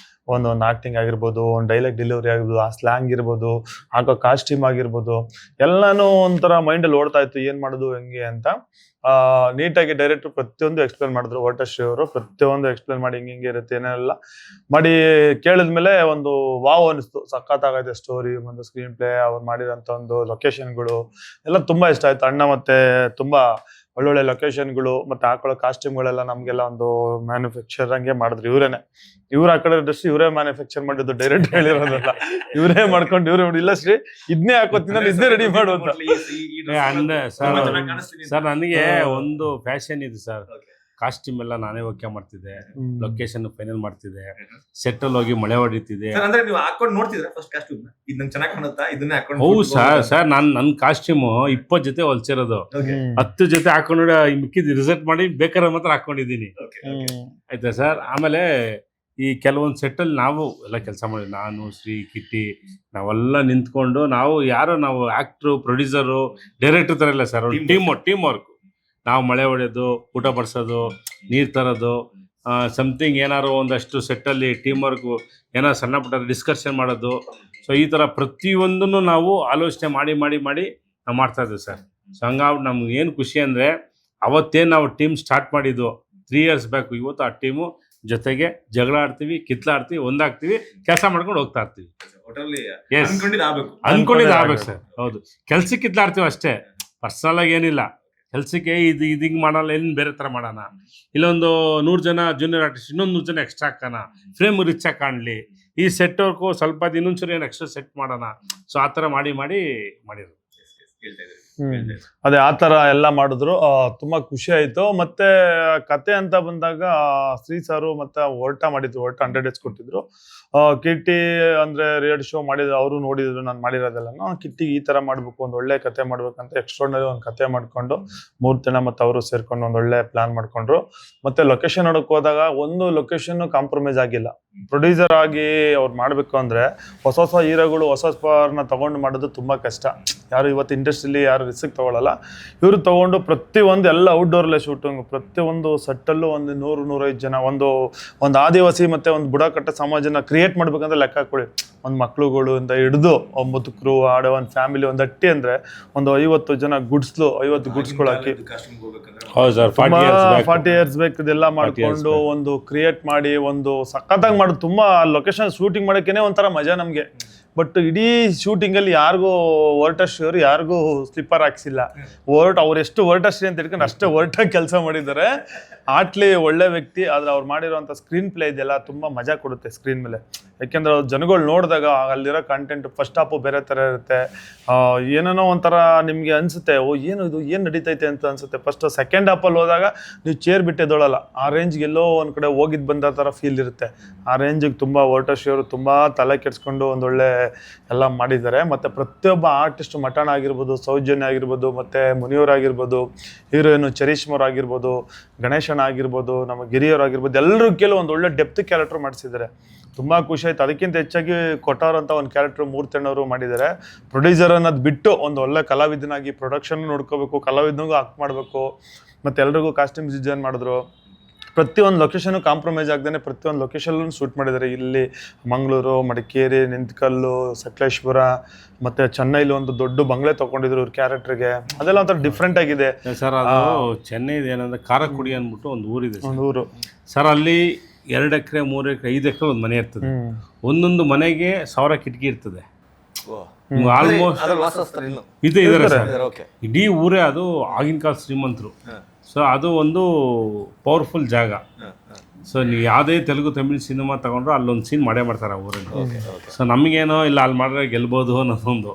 ಒಂದು ಆಕ್ಟಿಂಗ್ ಆಗಿರ್ಬೋದು, ಒಂದು ಡೈಲಾಗ್ ಡೆಲಿವರಿ ಆಗಿರ್ಬೋದು, ಆ ಸ್ಲ್ಯಾಂಗ್ ಇರ್ಬೋದು, ಹಾಕೋ ಕಾಸ್ಟ್ಯೂಮ್ ಆಗಿರ್ಬೋದು, ಎಲ್ಲಾನು ಒಂಥರ ಮೈಂಡಲ್ಲಿ ಓಡ್ತಾ ಇತ್ತು ಏನ್ ಮಾಡೋದು ಹೆಂಗೆ ಅಂತ. ನೀಟಾಗಿ ಡೈರೆಕ್ಟರ್ ಪ್ರತಿಯೊಂದು ಎಕ್ಸ್ಪ್ಲೇನ್ ಮಾಡಿದ್ರು. ಓಟಶ್ರೀ ಅವರು ಪ್ರತಿಯೊಂದು ಎಕ್ಸ್ಪ್ಲೇನ್ ಮಾಡಿ ಹಿಂಗೆ ಇರುತ್ತೆ ಏನೆಲ್ಲ ಮಾಡಿ ಕೇಳಿದ್ಮೇಲೆ ಒಂದು ವಾವ್ ಅನಿಸ್ತು. ಸಖತ್ತಾಗೈತೆ ಸ್ಟೋರಿ, ಒಂದು ಸ್ಕ್ರೀನ್ ಪ್ಲೇ, ಅವ್ರು ಮಾಡಿರೋಂಥ ಒಂದು ಲೊಕೇಶನ್ಗಳು ಎಲ್ಲ ತುಂಬಾ ಇಷ್ಟ ಆಯ್ತು. ಅಣ್ಣ ಮತ್ತೆ ತುಂಬಾ ಒಳ್ಳೊಳ್ಳೆ ಲೊಕೇಶನ್ಗಳು ಮತ್ತೆ ಹಾಕೊಳ್ಳೋ ಕಾಸ್ಟ್ಯೂಮ್ಗಳೆಲ್ಲ ನಮ್ಗೆಲ್ಲ ಒಂದು ಮ್ಯಾನುಫ್ಯಾಕ್ಚರ್ ಹಂಗೆ ಮಾಡಿದ್ರು. ಇವ್ರು ಆ ಕಡೆ ಡ್ರೆಸ್ ಇವರೇ ಮ್ಯಾನುಫ್ಯಾಕ್ಚರ್ ಮಾಡಿದ್ದು, ಡೈರೆಕ್ಟ್ ಹೇಳಿರೋದಲ್ಲ. ಇವರೇ ಮಾಡ್ಕೊಂಡು ಇವ್ರೇ ಇಲ್ಲ ಶ್ರೀ ಇದನ್ನೇ ಹಾಕೋತೀನಿ ನಾನು ಇದನ್ನೇ ರೆಡಿ ಮಾಡು ಅಂತ. ಸರ್ ನನಗೆ ಒಂದು ಫ್ಯಾಷನ್ ಇದೆ ಸರ್. ಕಾಸ್ಟ್ಯೂಮ್ ಎಲ್ಲ ನಾನೇ ಓಕೆ ಮಾಡ್ತಿದ್ದೆ, ಲೊಕೇಶನ್ ಫೈನಲ್ ಮಾಡ್ತಿದ್ದೆ, ಸೆಟ್ ಅಲ್ಲಿ ಹೋಗಿ ಮಳೆ ಹೊಡಿತಿದ್ದೆ. ಅಂದ್ರೆ ನೀವು ಹಾಕೊಂಡು ನೋಡ್ತಿದ್ರ ಫಸ್ಟ್ ಕಾಸ್ಟ್ಯೂಮ್ ಇದು ನಂಗೆ ಚೆನ್ನಾಗಿ ಕಾಣುತ್ತಾ, ಇದನ್ನೇ ಹಾಕೊಂಡು? ಹೌದು ಸರ್ ನನ್ನ ಕಾಸ್ಟ್ಯೂಮ್ 20 ಜೊತೆ ಹೊಲ್ಸಿರೋದು, 10 ಜೊತೆ ಹಾಕೊಂಡು ಮಿಕ್ಕಿದ್ ರಿಸಲ್ಟ್ ಮಾಡಿ ಬೇಕಾದ್ರೆ ಮಾತ್ರ ಹಾಕೊಂಡಿದ್ದೀನಿ. ಆಯ್ತಾ ಸರ್. ಆಮೇಲೆ ಈ ಕೆಲವೊಂದು ಸೆಟ್ಟಲ್ಲಿ ನಾವು ಎಲ್ಲ ಕೆಲಸ ಮಾಡಿ, ನಾನು ಶ್ರೀ ಕಿಟ್ಟಿ ನಾವೆಲ್ಲ ನಿಂತ್ಕೊಂಡು ನಾವು ಆಕ್ಟ್ರು, ಪ್ರೊಡ್ಯೂಸರು, ಡೈರೆಕ್ಟರ್ ಥರ ಇಲ್ಲ ಸರ್. Team work. ನಾವು ಮಳೆ ಹೊಡೆಯೋದು, ಊಟ ಬಡಿಸೋದು, ನೀರು ತರೋದು, ಸಮಥಿಂಗ್ ಏನಾರು ಒಂದಷ್ಟು ಸೆಟ್ಟಲ್ಲಿ ಟೀಮ್ ವರ್ಕು, ಏನಾರು ಸಣ್ಣ ಪುಟ್ಟ ಡಿಸ್ಕಷನ್ ಮಾಡೋದು. ಸೊ ಈ ಥರ ಪ್ರತಿಯೊಂದನ್ನು ನಾವು ಆಲೋಚನೆ ಮಾಡಿ ನಾವು ಮಾಡ್ತಾಯಿದ್ದೀವಿ ಸರ್. ಸೊ ಹಂಗಾಗಿ ನಮ್ಗೆ ಏನು ಖುಷಿ ಅಂದರೆ ಅವತ್ತೇನು ನಾವು ಟೀಮ್ ಸ್ಟಾರ್ಟ್ ಮಾಡಿದ್ದು 3 years ಬ್ಯಾಕ್, ಇವತ್ತು ಆ ಟೀಮು ಜೊತೆಗೆ ಜಗಳ ಆಡ್ತೀವಿ, ಕಿತ್ಲಾಡ್ತೀವಿ, ಒಂದಾಗ್ತೀವಿ, ಕೆಲಸ ಮಾಡ್ಕೊಂಡು ಹೋಗ್ತಾ ಇರ್ತೀವಿ. ಅನ್ಕೊಂಡಿದ್ದು ಆಗ್ಬೇಕು ಸರ್. ಹೌದು, ಕೆಲ್ಸಕ್ಕೆ ಕಿತ್ಲಾಡ್ತೀವಿ ಅಷ್ಟೇ, ಪರ್ಸನಲ್ ಆಗಿ ಏನಿಲ್ಲ. ಕೆಲ್ಸಕ್ಕೆ ಇದು ಹಿಂಗೆ ಮಾಡಲ್ಲ, ಏನು ಬೇರೆ ಥರ ಮಾಡೋಣ, ಇಲ್ಲೊಂದು 100 ಜನ ಜೂನಿಯರ್ ಆರ್ಟಿಸ್ಟ್ ಇನ್ನೊಂದು 100 ಜನ ಎಕ್ಸ್ಟ್ರಾ ಹಾಕೋಣ, ಫ್ರೇಮ್ ರಿಚ್ ಆಗಿ ಕಾಣಲಿ, ಈ ಸೆಟ್ ವರ್ಕು ಸ್ವಲ್ಪ ಇನ್ನೊಂದ್ಸರಿ ಏನು ಎಕ್ಸ್ಟ್ರಾ ಸೆಟ್ ಮಾಡೋಣ. ಸೊ ಆ ಥರ ಮಾಡಿರೋದು. ಅದೇ ಆ ತರ ಎಲ್ಲ ಮಾಡಿದ್ರು. ತುಂಬಾ ಖುಷಿ ಆಯ್ತು. ಮತ್ತೆ ಕತೆ ಅಂತ ಬಂದಾಗ ಶ್ರೀ ಸಾರು ಮತ್ತೆ ಹೊರಟ 100 days ಕೊಟ್ಟಿದ್ರು. ಕಿಟ್ಟಿ ಅಂದ್ರೆ ರಿಯಾಲಿಟಿ ಶೋ ಮಾಡಿದ್ರು, ಅವರು ನೋಡಿದ್ರು ನಾನು ಮಾಡಿರೋದೆಲ್ಲ. ಕಿಟ್ಟಿ ಈ ತರ ಮಾಡ್ಬೇಕು, ಒಂದು ಒಳ್ಳೆ ಕತೆ ಮಾಡ್ಬೇಕಂತ ಎಕ್ಸ್ಟ್ರಾರ್ಡಿನರಿ ಒಂದು ಕತೆ ಮಾಡ್ಕೊಂಡು 3 ಜನ ಮತ್ತೆ ಅವರು ಸೇರ್ಕೊಂಡು ಒಂದು ಒಳ್ಳೆ ಪ್ಲಾನ್ ಮಾಡ್ಕೊಂಡ್ರು. ಮತ್ತೆ ಲೊಕೇಶನ್ ನೋಡಕ್ ಹೋದಾಗ ಒಂದು ಲೊಕೇಶನ್ ಕಾಂಪ್ರಮೈಸ್ ಆಗಿಲ್ಲ. ಪ್ರೊಡ್ಯೂಸರ್ ಆಗಿ ಅವ್ರು ಮಾಡ್ಬೇಕು ಅಂದ್ರೆ ಹೊಸ ಹೀರೋಗಳು, ಹೊಸ ತಗೊಂಡು ಮಾಡೋದು ತುಂಬಾ ಕಷ್ಟ. ಯಾರು ಇವತ್ತು ಇಂಡಸ್ಟ್ರಿಲಿ ಯಾರು ರಿಸ್ಕ್ ತಗೊಳ್ಳಲ್ಲ. ಇವರು ತಗೊಂಡು ಪ್ರತಿಯೊಂದು ಎಲ್ಲ ಔಟ್ಡೋರ್ಲೆ ಶೂಟಿಂಗ್, ಪ್ರತಿಯೊಂದು ಸೆಟ್ಟಲ್ಲೂ ಒಂದು 100-105 ಜನ, ಒಂದು ಆದಿವಾಸಿ ಮತ್ತೆ ಒಂದು ಬುಡಕಟ್ಟ ಸಮಾಜನ ಕ್ರಿಯೇಟ್ ಮಾಡ್ಬೇಕಂದ್ರೆ ಲೆಕ್ಕ ಹಾಕೊಳ್ಳಿ. ಒಂದು ಮಕ್ಳುಗಳು ಅಂತ ಹಿಡಿದು ಮುದುಕರು, ಆಡೋ ಒಂದು ಫ್ಯಾಮಿಲಿ, ಒಂದು ಅಟ್ಟಿ ಅಂದ್ರೆ ಒಂದು 50 ಜನ ಗುಡ್ಸ್ಗಳು ಹಾಕಿ 40 years ಬೇಕು ಇದೆಲ್ಲ ಮಾಡ್ಕೊಂಡು ಒಂದು ಕ್ರಿಯೇಟ್ ಮಾಡಿ ಒಂದು ಸಖತ್ತಾಗಿ ಮಾಡೋದು. ತುಂಬಾ ಲೊಕೇಶನ್ ಶೂಟಿಂಗ್ ಮಾಡೋಕ್ಕೇನೆ ಒಂಥರ ಮಜಾ ನಮ್ಗೆ. ಬಟ್ ಇಡೀ ಶೂಟಿಂಗ್ ಅಲ್ಲಿ ಯಾರಿಗೂ ಹೊರಟಶ್ರೀ ಅವರು ಯಾರಿಗೂ ಸ್ಲಿಪ್ಪರ್ ಹಾಕ್ಸಿಲ್ಲ. ಅವ್ರು ಎಷ್ಟು ಹೊರಟಶ್ರೀ ಅಂತ ಹಿಡ್ಕೊಂಡು ಅಷ್ಟೇ ಹೊರಟಾಗಿ ಕೆಲಸ ಮಾಡಿದ್ದಾರೆ. ಆಟ್ಲಿ ಒಳ್ಳೆ ವ್ಯಕ್ತಿ. ಆದ್ರೆ ಅವ್ರು ಮಾಡಿರೋಂಥ ಸ್ಕ್ರೀನ್ ಪ್ಲೇ ಇದೆಯಲ್ಲ ತುಂಬಾ ಮಜಾ ಕೊಡುತ್ತೆ ಸ್ಕ್ರೀನ್ ಮೇಲೆ. ಯಾಕೆಂದ್ರೆ ಜನಗಳು ನೋಡಿದಾಗ ಅಲ್ಲಿರೋ ಕಂಟೆಂಟ್ ಫಸ್ಟ್ ಹಾಫು ಬೇರೆ ಥರ ಇರುತ್ತೆ. ಏನೇನೋ ಒಂಥರ ನಿಮಗೆ ಅನ್ಸುತ್ತೆ, ಏನು ಇದು ಏನು ನಡೀತೈತೆ ಅಂತ ಅನ್ಸುತ್ತೆ. ಫಸ್ಟ್ ಸೆಕೆಂಡ್ ಹಾಫಲ್ಲಿ ಹೋದಾಗ ನೀವು ಚೇರ್ ಬಿಟ್ಟೆದೊಳಲ್ಲ. ಆ ರೇಂಜ್ಗೆ ಎಲ್ಲೋ ಒಂದು ಕಡೆ ಹೋಗಿದ್ದು ಬಂದ ಥರ ಫೀಲ್ ಇರುತ್ತೆ. ಆ ರೇಂಜಿಗೆ ತುಂಬ ಹೊರಟಶ್ರೀ ಅವರು ತುಂಬ ತಲೆ ಕೆಡಿಸ್ಕೊಂಡು ಒಂದೊಳ್ಳೆ ಎಲ್ಲ ಮಾಡಿದ್ದಾರೆ. ಮತ್ತು ಪ್ರತಿಯೊಬ್ಬ ಆರ್ಟಿಸ್ಟ್, ಮಠಾಣ ಆಗಿರ್ಬೋದು, ಸೌಜನ್ಯ ಆಗಿರ್ಬೋದು, ಮತ್ತು ಮುನಿಯವರಾಗಿರ್ಬೋದು, ಹೀರೋಯಿನು ಚರೀಶ್ಮರ್ ಆಗಿರ್ಬೋದು, ಗಣೇಶಣ್ಣ ಆಗಿರ್ಬೋದು, ನಮ್ಮ ಗಿರಿಯವರಾಗಿರ್ಬೋದು, ಎಲ್ಲರೂ ಕೆಲವು ಒಂದು ಒಳ್ಳೆ ಡೆಪ್ತ್ ಕ್ಯಾರೆಕ್ಟರ್ ಮಾಡಿಸಿದ್ದಾರೆ. ತುಂಬ ಖುಷಿ ಆಯ್ತು. ಅದಕ್ಕಿಂತ ಹೆಚ್ಚಾಗಿ ಕೊಟ್ಟಾರಂತ ಒಂದು ಕ್ಯಾರೆಕ್ಟರ್ ಮೂರ್ತಣ್ಣವರು ಮಾಡಿದ್ದಾರೆ. ಪ್ರೊಡ್ಯೂಸರ್ ಅನ್ನೋದು ಬಿಟ್ಟು ಒಂದು ಒಳ್ಳೆ ಕಲಾವಿದನಾಗಿ ಪ್ರೊಡಕ್ಷನ್ ನೋಡ್ಕೋಬೇಕು, ಕಲಾವಿದನಿಗೂ ಆಕ್ಟ್ ಮಾಡಬೇಕು, ಮತ್ತು ಎಲ್ರಿಗೂ ಕಾಸ್ಟ್ಯೂಮ್ ಡಿಸೈನ್ ಮಾಡಿದ್ರು. ಪ್ರತಿಯೊಂದು ಲೊಕೇಶನ್ ಕಾಂಪ್ರಮೈಸ್ ಆಗದೇ ಪ್ರತಿಯೊಂದು ಲೊಕೇಶನ್ ಶೂಟ್ ಮಾಡಿದ್ದಾರೆ. ಇಲ್ಲಿ ಮಂಗಳೂರು, ಮಡಿಕೇರಿ, ನಿಂತ್ಕಲ್ಲು, ಸಕಲೇಶ್ಪುರ, ಮತ್ತೆ ಚೆನ್ನೈಲಿ ಒಂದು ದೊಡ್ಡ ಬಂಗ್ಲೆ ತಗೊಂಡಿದ್ರು ಇವ್ರ ಕ್ಯಾರೆಕ್ಟರ್ಗೆ. ಅದೆಲ್ಲ ಒಂಥರ ಡಿಫ್ರೆಂಟ್ ಆಗಿದೆ ಸರ್. ಅದು ಚೆನ್ನೈದು ಏನಂದ್ರೆ ಕಾರಕುಡಿ ಅಂದ್ಬಿಟ್ಟು ಒಂದು ಊರಿದೆ, ಒಂದು ಊರು ಸರ್. ಅಲ್ಲಿ 2 ಎಕರೆ 3 ಎಕರೆ 5 ಎಕರೆ ಒಂದು ಮನೆ ಇರ್ತದೆ. ಒಂದೊಂದು ಮನೆಗೆ 1000 ಕಿಟಕಿ ಇರ್ತದೆ. ಆಲ್ಮೋಸ್ಟ್ ಇದೆ ಸರ್. ಇಡೀ ಊರೇ ಅದು ಆಗಿನ ಕಾಲ ಶ್ರೀಮಂತರು. ಸೊ ಅದು ಒಂದು ಪವರ್ಫುಲ್ ಜಾಗ. ಸೊ ನೀವು ಯಾವುದೇ ತೆಲುಗು ತಮಿಳ್ ಸಿನಿಮಾ ತಗೊಂಡ್ರು ಅಲ್ಲೊಂದು ಸೀನ್ ಮಾಡೇ ಮಾಡ್ತಾರೆ ಆ ಊರಲ್ಲಿ. ಸೊ ನಮಗೇನೋ ಇಲ್ಲ ಅಲ್ಲಿ ಮಾಡಿದ್ರೆ ಗೆಲ್ಬೋದು ಅನ್ನೋದೊಂದು.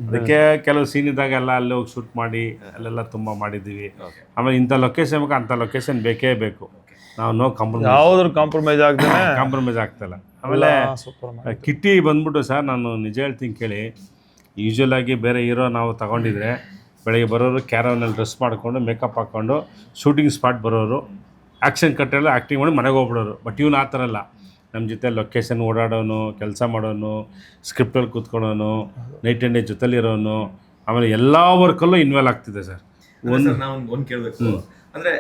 ಅದಕ್ಕೆ ಕೆಲವು ಸೀನ್ ಇದ್ದಾಗ ಎಲ್ಲ ಅಲ್ಲಿ ಹೋಗಿ ಶೂಟ್ ಮಾಡಿ ಅಲ್ಲೆಲ್ಲ ತುಂಬ ಮಾಡಿದ್ದೀವಿ. ಆಮೇಲೆ ಇಂಥ ಲೊಕೇಶನ್ ಬೇಕು, ಅಂಥ ಲೊಕೇಶನ್ ಬೇಕೇ ಬೇಕು. ನಾವು ಯಾವ್ದು ಕಾಂಪ್ರಮೈಸ್ ಆಗ್ತಾಯಿಲ್ಲ. ಆಮೇಲೆ ಕಿಟ್ಟಿ ಬಂದ್ಬಿಟ್ಟು ಸರ್, ನಾನು ನಿಜ ಹೇಳ್ತೀನಿ ಕೇಳಿ. ಯೂಶ್ವಲ್ ಆಗಿ ಬೇರೆ ಹೀರೋ ನಾವು ತಗೊಂಡಿದ್ರೆ ಬೆಳಗ್ಗೆ ಬರೋರು ಕ್ಯಾರವನಲ್ಲಿ ಡ್ರೆಸ್ ಮಾಡಿಕೊಂಡು ಮೇಕಪ್ ಹಾಕ್ಕೊಂಡು ಶೂಟಿಂಗ್ ಸ್ಪಾಟ್ ಬರೋರು, ಆ್ಯಕ್ಷನ್ ಕಟ್ಟೆಲ್ಲ ಆ್ಯಕ್ಟಿಂಗ್ ಮಾಡಿ ಮನೆಗೆ ಹೋಗ್ಬಿಡೋರು. ಬಟ್ ಇವನು ಆ ಥರ ಅಲ್ಲ. ನಮ್ಮ ಜೊತೆ ಲೊಕೇಶನ್ ಓಡಾಡೋನು, ಕೆಲಸ ಮಾಡೋನು, ಸ್ಕ್ರಿಪ್ಟಲ್ಲಿ ಕೂತ್ಕೊಳ್ಳೋನು, ನೈಟ್ ಆ್ಯಂಡ್ ಡೇ ಜೊತೆಲಿರೋನು, ಆಮೇಲೆ ಎಲ್ಲ ವರ್ಕಲ್ಲೂ ಇನ್ವಾಲ್ವ್ ಆಗ್ತಿದೆ ಸರ್. ನಾವು ಒಂದ್ ಕೇಳ್ಬೇಕು ಅಂದ್ರೆ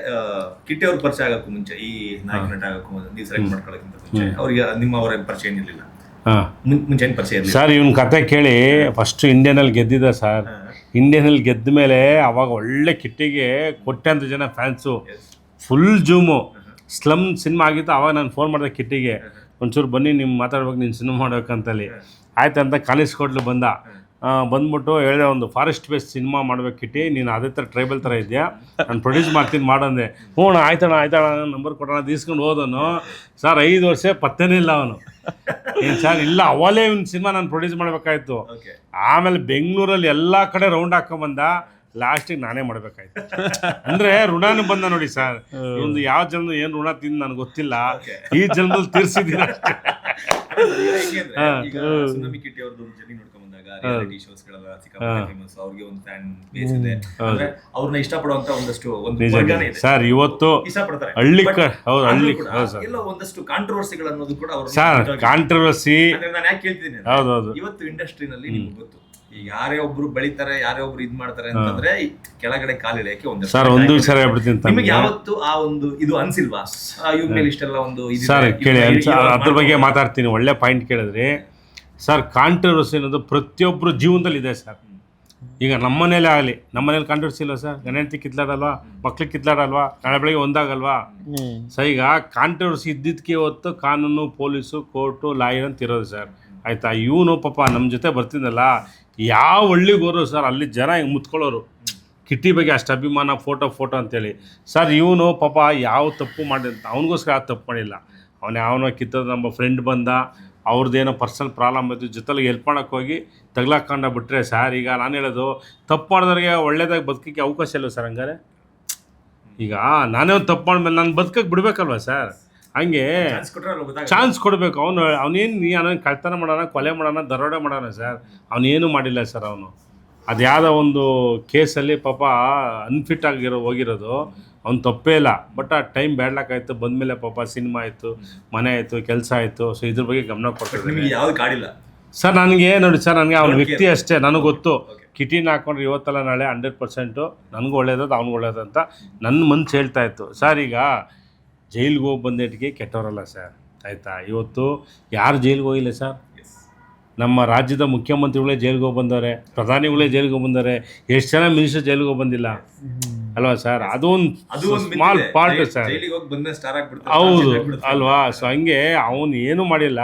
ಕಿಟ್ಟಿ ಅವ್ರ ಪರಿಚಯ ಆಗಕ್ಕೂ ಮುಂಚೆ, ಈ ನಾಯಕ ನಟ ಆಗಕ್ಕೂ ಮುಂಚೆ, ನೀವು ಸೆಲೆಕ್ಟ್ ಮಾಡ್ಕೊಳ್ಳೋಕ್ಕಿಂತ ಮುಂಚೆ ಅವ್ರಿಗೆ ಅವರ ಪರಿಚಯ ಏನಿರಲಿಲ್ಲ? ಮುಂಚೆ ಏನು ಪರಿಚಯ ಇರಲಿಲ್ಲ ಸರ್. ಇವನ್ ಕತೆ ಕೇಳಿ ಫಸ್ಟ್ ಇಂಡಿಯನಲ್ಲಿ ಗೆದ್ದಿದ್ದ ಸರ್. ಇಂಡಿಯನಲ್ಲಿ ಗೆದ್ದ ಮೇಲೆ ಅವಾಗ ಒಳ್ಳೆ ಕಿಟ್ಟಿಗೆ ಕೊಟ್ಟೆ ಅಂತ ಜನ fans, full zoom. Slum cinema ಆಗಿತ್ತು, ಅವಾಗ ನಾನು ಫೋನ್ ಮಾಡಿದೆ ಕಿಟ್ಟಿಗೆ, ಒಂಚೂರು ಬನ್ನಿ ನಿಮ್ಮ ಮಾತಾಡ್ಬೇಕು, ನೀನು ಸಿನಿಮಾ ಮಾಡ್ಬೇಕಂತಲ್ಲಿ. ಆಯ್ತು ಅಂತ ಕಾಣಿಸ್ಕೊಡ್ಲು ಬಂದ್ಬಿಟ್ಟು ಹೇಳಿದೆ, ಒಂದು ಫಾರೆಸ್ಟ್ ಬೇಸ್ ಸಿನಿಮಾ ಮಾಡ್ಬೇಕು ಕಿಟ್ಟಿ, ನೀನು ಅದೇ ಥರ ಟ್ರೈಬಲ್ ಥರ ಇದೆಯಾ, ನಾನು ಪ್ರೊಡ್ಯೂಸ್ ಮಾಡ್ತೀನಿ ಮಾಡಂದೆ. ಹ್ಞೂ ಆಯ್ತಣ್ಣ ನಂಬರ್ ಕೊಡೋಣ ಇಸ್ಕೊಂಡು ಹೋದನು ಸರ್. 5 ವರ್ಷ ಪತ್ತೆನೇ ಇಲ್ಲ ಅವನು. ಏನು ಸರ್, ಇಲ್ಲ ಅವಲೇ ಒಂದು ಸಿನಿಮಾ ನಾನು ಪ್ರೊಡ್ಯೂಸ್ ಮಾಡ್ಬೇಕಾಯ್ತು. ಆಮೇಲೆ ಬೆಂಗಳೂರಲ್ಲಿ ಎಲ್ಲ ಕಡೆ ರೌಂಡ್ ಹಾಕೊಂಬಂದ, ಲಾಸ್ಟಿಗೆ ನಾನೇ ಮಾಡ್ಬೇಕಾಯ್ತು. ಅಂದ್ರೆ ಋಣಾನು ಬಂದ ನೋಡಿ ಸರ್. ಒಂದು ಯಾವ ಜನ್ಮ ಏನು ಋಣ ತಿಂದು ನನಗೆ ಗೊತ್ತಿಲ್ಲ, ಈ ಜನ್ಮದಲ್ಲಿ ತೀರ್ಸಿದ್ದೀನಿ ಅಷ್ಟೇ. ಸುನಾಮಿ ಕಿಟ್ಟಿ ಅವ್ರದ್ದು ಜರ್ನಿ ನೋಡ್ಕೊಂಡ್ ಬಂದಾಗ ರಿಯಾಲಿಟಿ ಶೋಸ್ ಗಳೆಲ್ಲ ಸಿಕ್ಕಾಪಟ್ಟೆ ಫೇಮಸ್, ಅವ್ರಿಗೆ ಒಂದು ಫ್ಯಾನ್ ಬೇಸ್ ಇದೆ, ಅಂದ್ರೆ ಅವ್ರನ್ನ ಇಷ್ಟಪಡುವಂತ ಒಂದಷ್ಟು ವರ್ಗನೇ ಇದೆ ಸರ್. ಇವತ್ತು ಇಷ್ಟಪಡ್ತಾರೆ ಹಳ್ಳಿ ಎಲ್ಲ ಒಂದಷ್ಟು ಕಾಂಟ್ರವರ್ಸಿಗಳು ಅನ್ನೋದು ಕೂಡ ಅವರು ಸರ್. ಕಾಂಟ್ರವರ್ಸಿ ನಾನು ಯಾಕೆ ಕೇಳ್ತಿದ್ದೀನಿ, ಇವತ್ತು ಇಂಡಸ್ಟ್ರಿನಲ್ಲಿ ನಿಮ್ಗೆ ಗೊತ್ತು, ಈಗ ಯಾರೇ ಒಬ್ರು ಬೆಳಿತಾರೆ, ಯಾರೇ ಒಬ್ರು ಇದ್ ಮಾಡ್ತಾರೆ ಅಂತಂದ್ರೆ ಕೆಳಗಡೆ ಕಾಲಿಡಕ್ಕೆ ಒಂದು ಸರ್ ಒಂದು ವಿಚಾರ ಹೇಳ್ಬಿಡ್ತೀನಿ. ನಿಮಗೆ ಯಾವತ್ತು ಆ ಒಂದು ಇದು ಅನ್ಸಿಲ್ವಾ, ಇವ್ರ ಮೇಲೆ ಇಷ್ಟೆಲ್ಲ ಒಂದು ಸರ್ ಕೇಳಿ, ಅದ್ರ ಬಗ್ಗೆ ಮಾತಾಡ್ತೀನಿ. ಒಳ್ಳೆ ಪಾಯಿಂಟ್ ಕೇಳಿದ್ರಿ ಸರ್. ಕಾಂಟ್ರವರ್ಸಿ ಅನ್ನೋದು ಪ್ರತಿಯೊಬ್ಬರು ಜೀವನದಲ್ಲಿ ಇದೆ ಸರ್. ಈಗ ನಮ್ಮ ಮನೇಲೇ ಆಗಲಿ, ನಮ್ಮ ಮನೇಲಿ ಕಾಂಟ್ರವರ್ಸಿ ಇಲ್ವಾ ಸರ್? ಗಣತಿ ಕಿತ್ಲಾಡಲ್ವಾ, ಮಕ್ಳಿಗೆ ಕಿತ್ಲಾಡಲ್ವಾ, ನಾಳೆ ಬೆಳಿಗ್ಗೆ ಒಂದಾಗಲ್ವಾ? ಸೊ ಈಗ ಕಾಂಟ್ರವರ್ಸಿ ಇದ್ದಿದ್ದಕ್ಕೆ ಇವತ್ತು ಕಾನೂನು, ಪೊಲೀಸು, ಕೋರ್ಟು, ಲಾಯರ್ ಅಂತ ಇರೋದು ಸರ್. ಆಯ್ತಾ? ಇವನು ಪಾಪ ನಮ್ಮ ಜೊತೆ ಬರ್ತಿದ್ದಲ್ಲ, ಯಾವ ಹಳ್ಳಿಗೆ ಹೋದ್ರು ಸರ್, ಅಲ್ಲಿ ಜನ ಹಿಂಗೆ ಮುತ್ಕೊಳ್ಳೋರು ಕಿಟ್ಟಿ ಬಗ್ಗೆ ಅಷ್ಟು ಅಭಿಮಾನ, ಫೋಟೋ ಅಂತೇಳಿ. ಸರ್ ಇವನು ಪಾಪ ಯಾವ ತಪ್ಪು ಮಾಡಿದ, ಅವನಿಗೋಸ್ಕರ ಯಾವ ತಪ್ಪು ಮಾಡಿಲ್ಲ. ಅವನ ಕಿತ್ತದ ನಮ್ಮ ಫ್ರೆಂಡ್ ಬಂದ, ಅವ್ರದ್ದೇನೋ ಪರ್ಸನಲ್ ಪ್ರಾಬ್ಲಮ್ ಇದ್ದು, ಜೊತೆಗೆ ಹೆಲ್ಪ್ ಮಾಡೋಕ್ಕೆ ಹೋಗಿ ತಗ್ಲಾಕೊಂಡ ಬಿಟ್ರೆ ಸರ್. ಈಗ ನಾನು ಹೇಳೋದು, ತಪ್ಪು ಮಾಡಿದವ್ರಿಗೆ ಒಳ್ಳೇದಾಗಿ ಬದುಕಕ್ಕೆ ಅವಕಾಶ ಇಲ್ಲ ಸರ್. ಹಂಗಾರೆ ಈಗ ನಾನೇ ಒಂದು ತಪ್ಪು ಮಾಡ್ಮೇಲೆ ನಾನು ಬದುಕಕ್ಕೆ ಬಿಡ್ಬೇಕಲ್ವ ಸರ್? ಹಂಗೆ ಚಾನ್ಸ್ ಕೊಡಬೇಕು. ಅವನೇನು ಕಳ್ತನ ಮಾಡೋಣ, ಕೊಲೆ ಮಾಡೋಣ, ದರೋಡೆ ಮಾಡೋಣ ಸರ್? ಅವನೇನು ಮಾಡಿಲ್ಲ ಸರ್. ಅವನು ಅದು ಯಾವುದೋ ಒಂದು ಕೇಸಲ್ಲಿ ಪಾಪ ಅನ್ಫಿಟ್ ಹೋಗಿರೋದು, ಅವ್ನು ತಪ್ಪೇ ಇಲ್ಲ. ಬಟ್ ಆ ಟೈಮ್ ಬ್ಯಾಡ್ಲಾಕಾಯ್ತು, ಬಂದಮೇಲೆ ಪಾಪ ಸಿನಿಮಾ ಆಯಿತು, ಮನೆ ಆಯಿತು, ಕೆಲಸ ಆಯಿತು. ಸೊ ಇದ್ರ ಬಗ್ಗೆ ಗಮನ ಕೊಡ್ತಿದ್ದೀನಿ ಸರ್. ನನಗೆ ನೋಡಿ ಸರ್, ನನಗೆ ಅವ್ನ ವ್ಯಕ್ತಿ ಅಷ್ಟೇ ನನಗೆ ಗೊತ್ತು. ಕಿಟಿನ ಹಾಕೊಂಡ್ರೆ ಇವತ್ತಲ್ಲ ನಾಳೆ 100% ನನಗೂ ಒಳ್ಳೇದದು, ಅವ್ನಿಗೆ ಒಳ್ಳೇದಂತ ನನ್ನ ಮನ್ಸು ಹೇಳ್ತಾ ಇತ್ತು ಸರ್. ಈಗ ಜೈಲಿಗೆ ಹೋಗಿ ಬಂದೇಟಿಗೆ ಕೆಟ್ಟವರಲ್ಲ ಸರ್. ಆಯಿತಾ? ಇವತ್ತು ಯಾರು ಜೈಲಿಗೆ ಹೋಗಿಲ್ಲ ಸರ್? ನಮ್ಮ ರಾಜ್ಯದ ಮುಖ್ಯಮಂತ್ರಿಗಳೇ ಜೈಲಿಗೆ ಹೋಗಿ ಬಂದವ್ರೆ, ಪ್ರಧಾನಿಗಳೇ ಜೈಲಿಗೆ ಹೋಗಿ ಬಂದವ್ರೆ, ಎಷ್ಟು ಜನ ಮಿನಿಸ್ಟರ್ ಜೈಲಿಗೆ ಹೋಗಿ ಬಂದಿಲ್ಲ ಅಲ್ವಾ ಸರ್? ಅದೊಂದು ಸ್ಮಾಲ್ ಪಾರ್ಟ್ ಸರ್. ಹೌದು ಅಲ್ವಾ? ಸೊ ಹಂಗೆ ಅವನು ಏನು ಮಾಡಿಲ್ಲ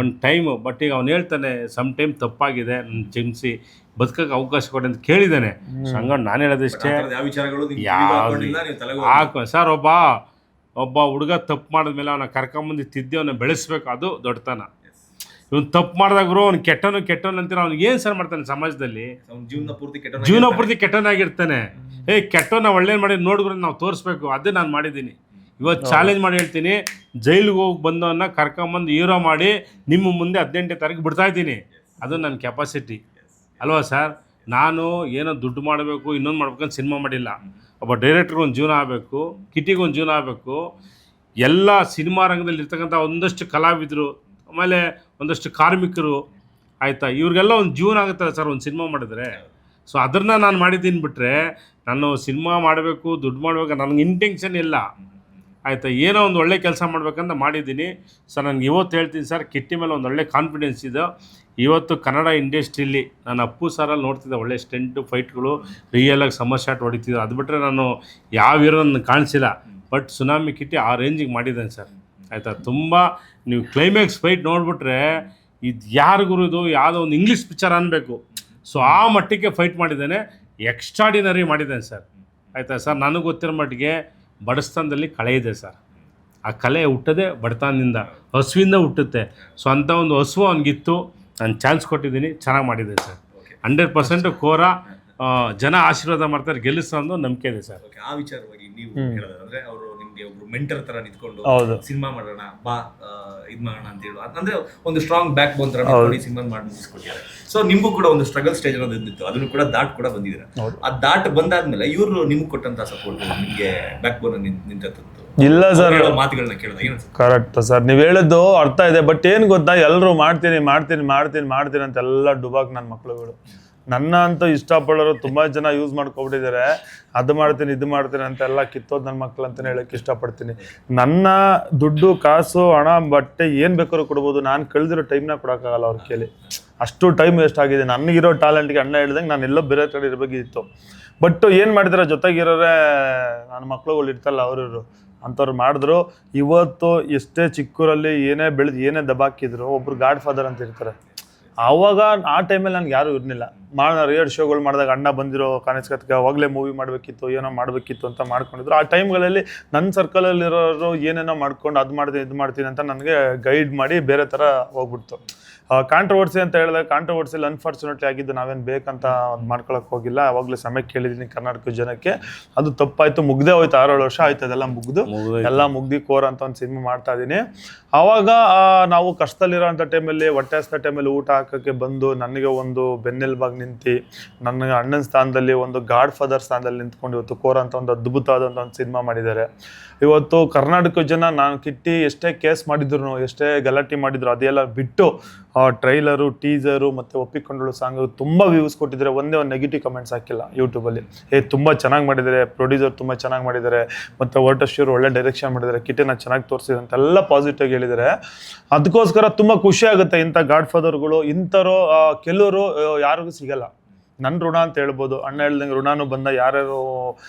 ಒಂದು ಟೈಮ್. ಬಟ್ ಈಗ ಅವ್ನು ಹೇಳ್ತಾನೆ, ಸಮ್ ಟೈಮ್ ತಪ್ಪಾಗಿದೆ, ನನ್ನ ಕ್ಷಮಿಸಿ, ಬದುಕಕ್ಕೆ ಅವಕಾಶ ಕೊಡಿ ಅಂತ ಕೇಳಿದ್ದಾನೆ. ಸೊ ಹಂಗಾಗಿ ನಾನು ಹೇಳೋದಿಷ್ಟೇ, ಯಾವುದು ಸರ್, ಒಬ್ಬ ಹುಡುಗ ತಪ್ಪು ಮಾಡಿದ್ಮೇಲೆ ಅವನ ಕರ್ಕೊಂಬಂದು ತಿದ್ದಿ ಅವನ್ನ ಬೆಳೆಸ್ಬೇಕು, ಅದು ದೊಡ್ಡತನ. ಇವನು ತಪ್ಪು ಮಾಡಿದಾಗ್ರು ಅವ್ನು ಕೆಟ್ಟವನು ಅಂತೀರ, ಅವ್ನಿಗೆ ಏನು ಸರ್ ಮಾಡ್ತಾನೆ ಸಮಾಜದಲ್ಲಿ? ಜೀವನ ಪೂರ್ತಿ ಕೆಟ್ಟವನಾಗಿರ್ತಾನೆ. ಕೆಟ್ಟವನ್ನ ಒಳ್ಳೇದು ಮಾಡಿ ನೋಡಿದ್ರು ನಾವು ತೋರಿಸ್ಬೇಕು. ಅದೇ ನಾನು ಮಾಡಿದ್ದೀನಿ. ಇವತ್ತು ಚಾಲೆಂಜ್ ಮಾಡಿ ಹೇಳ್ತೀನಿ, ಜೈಲಿಗೆ ಹೋಗಿ ಬಂದವನ್ನ ಕರ್ಕೊಂಬಂದು ಹೀರೋ ಮಾಡಿ ನಿಮ್ಮ ಮುಂದೆ 18ನೇ ತಾರೀಕು ಬಿಡ್ತಾ ಇದ್ದೀನಿ. ಅದು ನನ್ನ ಕೆಪಾಸಿಟಿ ಅಲ್ವಾ ಸರ್? ನಾನು ಏನೋ ದುಡ್ಡು ಮಾಡಬೇಕು, ಇನ್ನೊಂದು ಮಾಡ್ಬೇಕಂತ ಸಿನಿಮಾ ಮಾಡಿಲ್ಲ. ಒಬ್ಬ ಡೈರೆಕ್ಟ್ರಿಗೆ ಒಂದು ಜೀವನ ಆಗಬೇಕು, ಕಿಟಿಗೆ ಒಂದು ಜೀವನ ಆಗಬೇಕು. ಎಲ್ಲ ಸಿನಿಮಾ ರಂಗದಲ್ಲಿ ಇರ್ತಕ್ಕಂಥ ಒಂದಷ್ಟು ಕಲಾವಿದರು, ಆಮೇಲೆ ಒಂದಷ್ಟು ಕಾರ್ಮಿಕರು, ಆಯಿತಾ, ಇವ್ರಿಗೆಲ್ಲ ಒಂದು ಜೀವನ ಆಗುತ್ತಲ್ಲ ಸರ್ ಒಂದು ಸಿನಿಮಾ ಮಾಡಿದ್ರೆ. ಸೊ ಅದನ್ನು ನಾನು ಮಾಡಿದ್ದೀನಿ. ಬಿಟ್ಟರೆ ನಾನು ಸಿನಿಮಾ ಮಾಡಬೇಕು, ದುಡ್ಡು ಮಾಡಬೇಕು ನನಗೆ ಇಂಟೆನ್ಷನ್ ಇಲ್ಲ. ಆಯಿತಾ? ಏನೋ ಒಂದು ಒಳ್ಳೆ ಕೆಲಸ ಮಾಡ್ಬೇಕಂತ ಮಾಡಿದ್ದೀನಿ ಸರ್. ನನಗೆ ಇವತ್ತು ಹೇಳ್ತೀನಿ ಸರ್, ಕಿಟ್ಟಿ ಮೇಲೆ ಒಂದು ಒಳ್ಳೆ ಕಾನ್ಫಿಡೆನ್ಸ್ ಇದೆ. ಇವತ್ತು ಕನ್ನಡ ಇಂಡಸ್ಟ್ರಿಲಿ ನಾನು ಅಪ್ಪು ಸಾರಲ್ಲಿ ನೋಡ್ತಿದ್ದೆ, ಒಳ್ಳೆ ಸ್ಟೆಂಟು ಫೈಟ್ಗಳು, ರಿಯಲಾಗಿ ಸಮರ್ ಶಾಟ್ ಹೊಡಿತಿದ್ದೆ. ಅದು ಬಿಟ್ಟರೆ ನಾನು ಯಾವ ಹೀರೋ ನನಗೆ ಕಾಣಿಸಿಲ್ಲ. ಬಟ್ ಸುನಾಮಿ ಕಿಟ್ಟಿ ಆ ರೇಂಜಿಗೆ ಮಾಡಿದ್ದಾನೆ ಸರ್. ಆಯಿತಾ? ತುಂಬ ನೀವು ಕ್ಲೈಮ್ಯಾಕ್ಸ್ ಫೈಟ್ ನೋಡಿಬಿಟ್ರೆ ಇದು ಯಾರಿಗೂ ಇದು ಯಾವುದೋ ಒಂದು ಇಂಗ್ಲೀಷ್ ಪಿಕ್ಚರ್ ಅನ್ನಬೇಕು. ಸೊ ಆ ಮಟ್ಟಿಗೆ ಫೈಟ್ ಮಾಡಿದ್ದಾನೆ, ಎಕ್ಸ್ಟ್ರಾಡಿನರಿ ಮಾಡಿದ್ದಾನೆ ಸರ್. ಆಯಿತಾ ಸರ್? ನನಗೆ ಗೊತ್ತಿರೋ ಮಟ್ಟಿಗೆ ಬಡಸ್ತಾನದಲ್ಲಿ ಕಳೆ ಇದೆ ಸರ್. ಆ ಕಲೆ ಹುಟ್ಟೋದೇ ಬಡತನದಿಂದ, ಹಸುವಿಂದ ಹುಟ್ಟುತ್ತೆ. ಸೊ ಅಂಥ ಒಂದು ಹಸುವು ಅವನಿಗಿತ್ತು. ನಾನು ಚಾನ್ಸ್ ಕೊಟ್ಟಿದ್ದೀನಿ, ಚೆನ್ನಾಗಿ ಮಾಡಿದೆ ಸರ್. 100% ಕೋರ ಜನ ಆಶೀರ್ವಾದ ಮಾಡ್ತಾರೆ, ಗೆಲ್ಲಿಸೋ ಅನ್ನೋ ನಂಬಿಕೆ ಇದೆ ಸರ್. ಆ ವಿಚಾರವಾಗಿ ನೀವು ಹೇಳೋದಂದ್ರೆ, ಅವರು ನಿಮ್ಗೆ ಒಬ್ರು ಮೆಂಟರ್ ತರ ನಿಂತ್ಕೊಂಡು ಸಿನಿಮಾ ಮಾಡೋಣ ಬಾ ಇದ್ ಮಾಡೋಣ ಅಂತ ಹೇಳುವ, ಅಂದ್ರೆ ಒಂದು ಸ್ಟ್ರಾಂಗ್ ಬ್ಯಾಕ್ ಬೋನ್ ತರ ಸಿನಿಮಾ ಮಾಡಿ ಮುಗಿಸ್ಕೊಟ್ಟಿದ್ದಾರೆ. ಸೊ ನಿಮ್ಗೂ ಕೂಡ ಒಂದು ಸ್ಟ್ರಗಲ್ ಸ್ಟೇಜ್ ಅನ್ನೋದು ಇದ್ದಿತ್ತು, ಅದನ್ನು ಕೂಡ ದಾಟ್ ಕೂಡ ಬಂದಿದ್ದೀರಾ. ಆ ದಾಟ್ ಬಂದಾದ್ಮೇಲೆ ಇವರು ನಿಮ್ಗೆ ಕೊಟ್ಟಂತ ಸಪೋರ್ಟ್, ನಿಮ್ಗೆ ಬ್ಯಾಕ್ ಬೋನ್ ನಿಂತದ್ದು ಇಲ್ಲ ಸರ್. ಮಾತುಗಳನ್ನ ಕೇಳಿದಾಗ ಏನು ಕರೆಕ್ಟ್ ಸರ್, ನೀವು ಹೇಳಿದ್ದು ಅರ್ಥ ಇದೆ. ಬಟ್ ಏನು ಗೊತ್ತಾ, ಎಲ್ಲರೂ ಮಾಡ್ತೀನಿ ಅಂತ ಎಲ್ಲ ಡುಬಾಕ್ ನನ್ನ ಮಕ್ಳುಗಳು. ನನ್ನ ಅಂತೂ ಇಷ್ಟಪಡೋರು ತುಂಬಾ ಜನ ಯೂಸ್ ಮಾಡ್ಕೊಬಿಟ್ಟಿದ್ದಾರೆ. ಅದು ಮಾಡ್ತೀನಿ ಇದು ಮಾಡ್ತೀನಿ ಅಂತೆಲ್ಲ ಕಿತ್ತೋದು ನನ್ನ ಮಕ್ಳು ಅಂತಲೇ ಹೇಳಕ್ಕೆ ಇಷ್ಟಪಡ್ತೀನಿ. ನನ್ನ ದುಡ್ಡು ಕಾಸು ಹಣ ಬಟ್ಟೆ ಏನು ಬೇಕಾದ್ರೂ ಕೊಡ್ಬೋದು, ನಾನು ಕಳೆದಿರೋ ಟೈಮ್ನ ಕೊಡೋಕ್ಕಾಗಲ್ಲ ಅವ್ರ ಕೇಳಿ. ಅಷ್ಟು ಟೈಮ್ ವೇಸ್ಟ್ ಆಗಿದೆ. ನನಗಿರೋ ಟ್ಯಾಲೆಂಟ್ಗೆ ಅಣ್ಣ ಹೇಳ್ದಂಗೆ ನಾನು ಎಲ್ಲೋ ಬೇರೆ ಕಡೆ ಇರಬೇಕಿತ್ತು. ಬಟ್ ಏನು ಮಾಡಿದ್ರೆ ಜೊತೆಗಿರೋರೇ ನನ್ನ ಮಕ್ಳುಗಳು ಇರ್ತಲ್ಲ ಅವ್ರಿವರು ಅಂಥವ್ರು ಮಾಡಿದ್ರು. ಇವತ್ತು ಎಷ್ಟೇ ಚಿಕ್ಕೂರಲ್ಲಿ ಏನೇ ಬೆಳೆದು ಏನೇ ದಬಾಕಿದ್ರು ಒಬ್ರು ಗಾಡ್ ಫಾದರ್ ಅಂತ ಇರ್ತಾರೆ. ಆವಾಗ ಆ ಟೈಮಲ್ಲಿ ನನಗೆ ಯಾರೂ ಇರಲಿಲ್ಲ. ರಿಯಲ್ ಶೋಗಳು ಮಾಡಿದಾಗ ಅಣ್ಣ ಬಂದಿರೋ ಕಾಣಿಸ್ಕತ್ಗೆ ಅವಾಗಲೇ ಮೂವಿ ಮಾಡಬೇಕಿತ್ತು ಏನೋ ಮಾಡಬೇಕಿತ್ತು ಅಂತ ಮಾಡ್ಕೊಂಡಿದ್ರು. ಆ ಟೈಮ್ಗಳಲ್ಲಿ ನನ್ನ ಸರ್ಕಲಲ್ಲಿರೋರು ಏನೇನೋ ಮಾಡ್ಕೊಂಡು ಅದು ಮಾಡ್ತೀನಿ ಇದು ಮಾಡ್ತೀನಿ ಅಂತ ನನಗೆ ಗೈಡ್ ಮಾಡಿ ಬೇರೆ ಥರ ಹೋಗ್ಬಿಡ್ತು. ಕಾಂಟ್ರವರ್ಸಿ ಅಂತ ಹೇಳಿದಾಗ ಕಾಂಟ್ರವರ್ಸಿಲಿ ಅನ್ಫಾರ್ಚುನೇಟ್ಲಿ ಆಗಿದ್ದು ನಾವೇನು ಬೇಕಂತ ಅದು ಮಾಡ್ಕೊಳಕ್ಕೆ ಹೋಗಿಲ್ಲ. ಆವಾಗಲೇ ಸಮಯ ಕೇಳಿದ್ದೀನಿ ಕರ್ನಾಟಕ ಜನಕ್ಕೆ, ಅದು ತಪ್ಪಾಯಿತು. ಮುಗ್ದೇ ಹೋಯ್ತು, 6-7 ವರ್ಷ ಆಯ್ತು ಅದೆಲ್ಲ ಎಲ್ಲ ಮುಗ್ದು ಕೋರ್ ಅಂತ ಒಂದು ಸಿನಿಮಾ ಮಾಡ್ತಾ ಇದ್ದೀನಿ. ಆವಾಗ ನಾವು ಕಷ್ಟದಲ್ಲಿರೋ ಅಂಥ ಟೈಮಲ್ಲಿ ಹೊಟ್ಟೆ ಹಸ್ದ ಟೈಮಲ್ಲಿ ಊಟ ಹಾಕೋಕ್ಕೆ ಬಂದು ನನಗೆ ಒಂದು ಬೆನ್ನೆಲುಬಾಗಿ ನಿಂತು ನನಗೆ ಅಣ್ಣನ ಸ್ಥಾನದಲ್ಲಿ ಒಂದು ಗಾಡ್ ಫಾದರ್ ಸ್ಥಾನದಲ್ಲಿ ನಿಂತ್ಕೊಂಡು ಇವತ್ತು ಕೋರ್ ಅಂತ ಒಂದು ಅದ್ಭುತವಾದಂಥ ಒಂದು ಸಿನಿಮಾ ಮಾಡಿದ್ದಾರೆ. ಇವತ್ತು ಕರ್ನಾಟಕ ಜನ ನಾನು ಕಿಟ್ಟಿ ಎಷ್ಟೇ ಕೇಸ್ ಮಾಡಿದ್ರು ಎಷ್ಟೇ ಗಲಾಟೆ ಮಾಡಿದ್ರು ಅದೆಲ್ಲ ಬಿಟ್ಟು ಟ್ರೈಲರು ಟೀಸರು ಮತ್ತು ಒಪ್ಪಿಕೊಂಡಳು ಸಾಂಗ್ ತುಂಬ ವ್ಯೂಸ್ ಕೊಟ್ಟಿದ್ದಾರೆ. ಒಂದೇ ಒಂದು ನೆಗೆಟಿವ್ ಕಮೆಂಟ್ಸ್ ಹಾಕಿಲ್ಲ ಯೂಟ್ಯೂಬಲ್ಲಿ. ತುಂಬ ಚೆನ್ನಾಗಿ ಮಾಡಿದ್ದಾರೆ, ಪ್ರೊಡ್ಯೂಸರ್ ತುಂಬ ಚೆನ್ನಾಗಿ ಮಾಡಿದ್ದಾರೆ, ಮತ್ತು ವರ್ಟಶ್ಯೂರ್ ಒಳ್ಳೆ ಡೈರೆಕ್ಷನ್ ಮಾಡಿದ್ದಾರೆ, ಕಿಟ್ಟಿನ ಚೆನ್ನಾಗಿ ತೋರಿಸಿದೆ ಅಂತೆಲ್ಲ ಪಾಸಿಟಿವ್ ಹೇಳಿದ್ದಾರೆ. ಅದಕ್ಕೋಸ್ಕರ ತುಂಬ ಖುಷಿ ಆಗುತ್ತೆ. ಇಂಥ ಗಾಡ್ ಫಾದರ್ಗಳು ಇಂಥವ್ರು ಕೆಲವರು ಯಾರಿಗೂ ಸಿಗಲ್ಲ. ನನ್ನ ಋಣ ಅಂತ ಹೇಳ್ಬೋದು. ಅಣ್ಣ ಹೇಳ್ದಂಗೆ ಋಣನೂ ಬಂದ ಯಾರ್ಯಾರು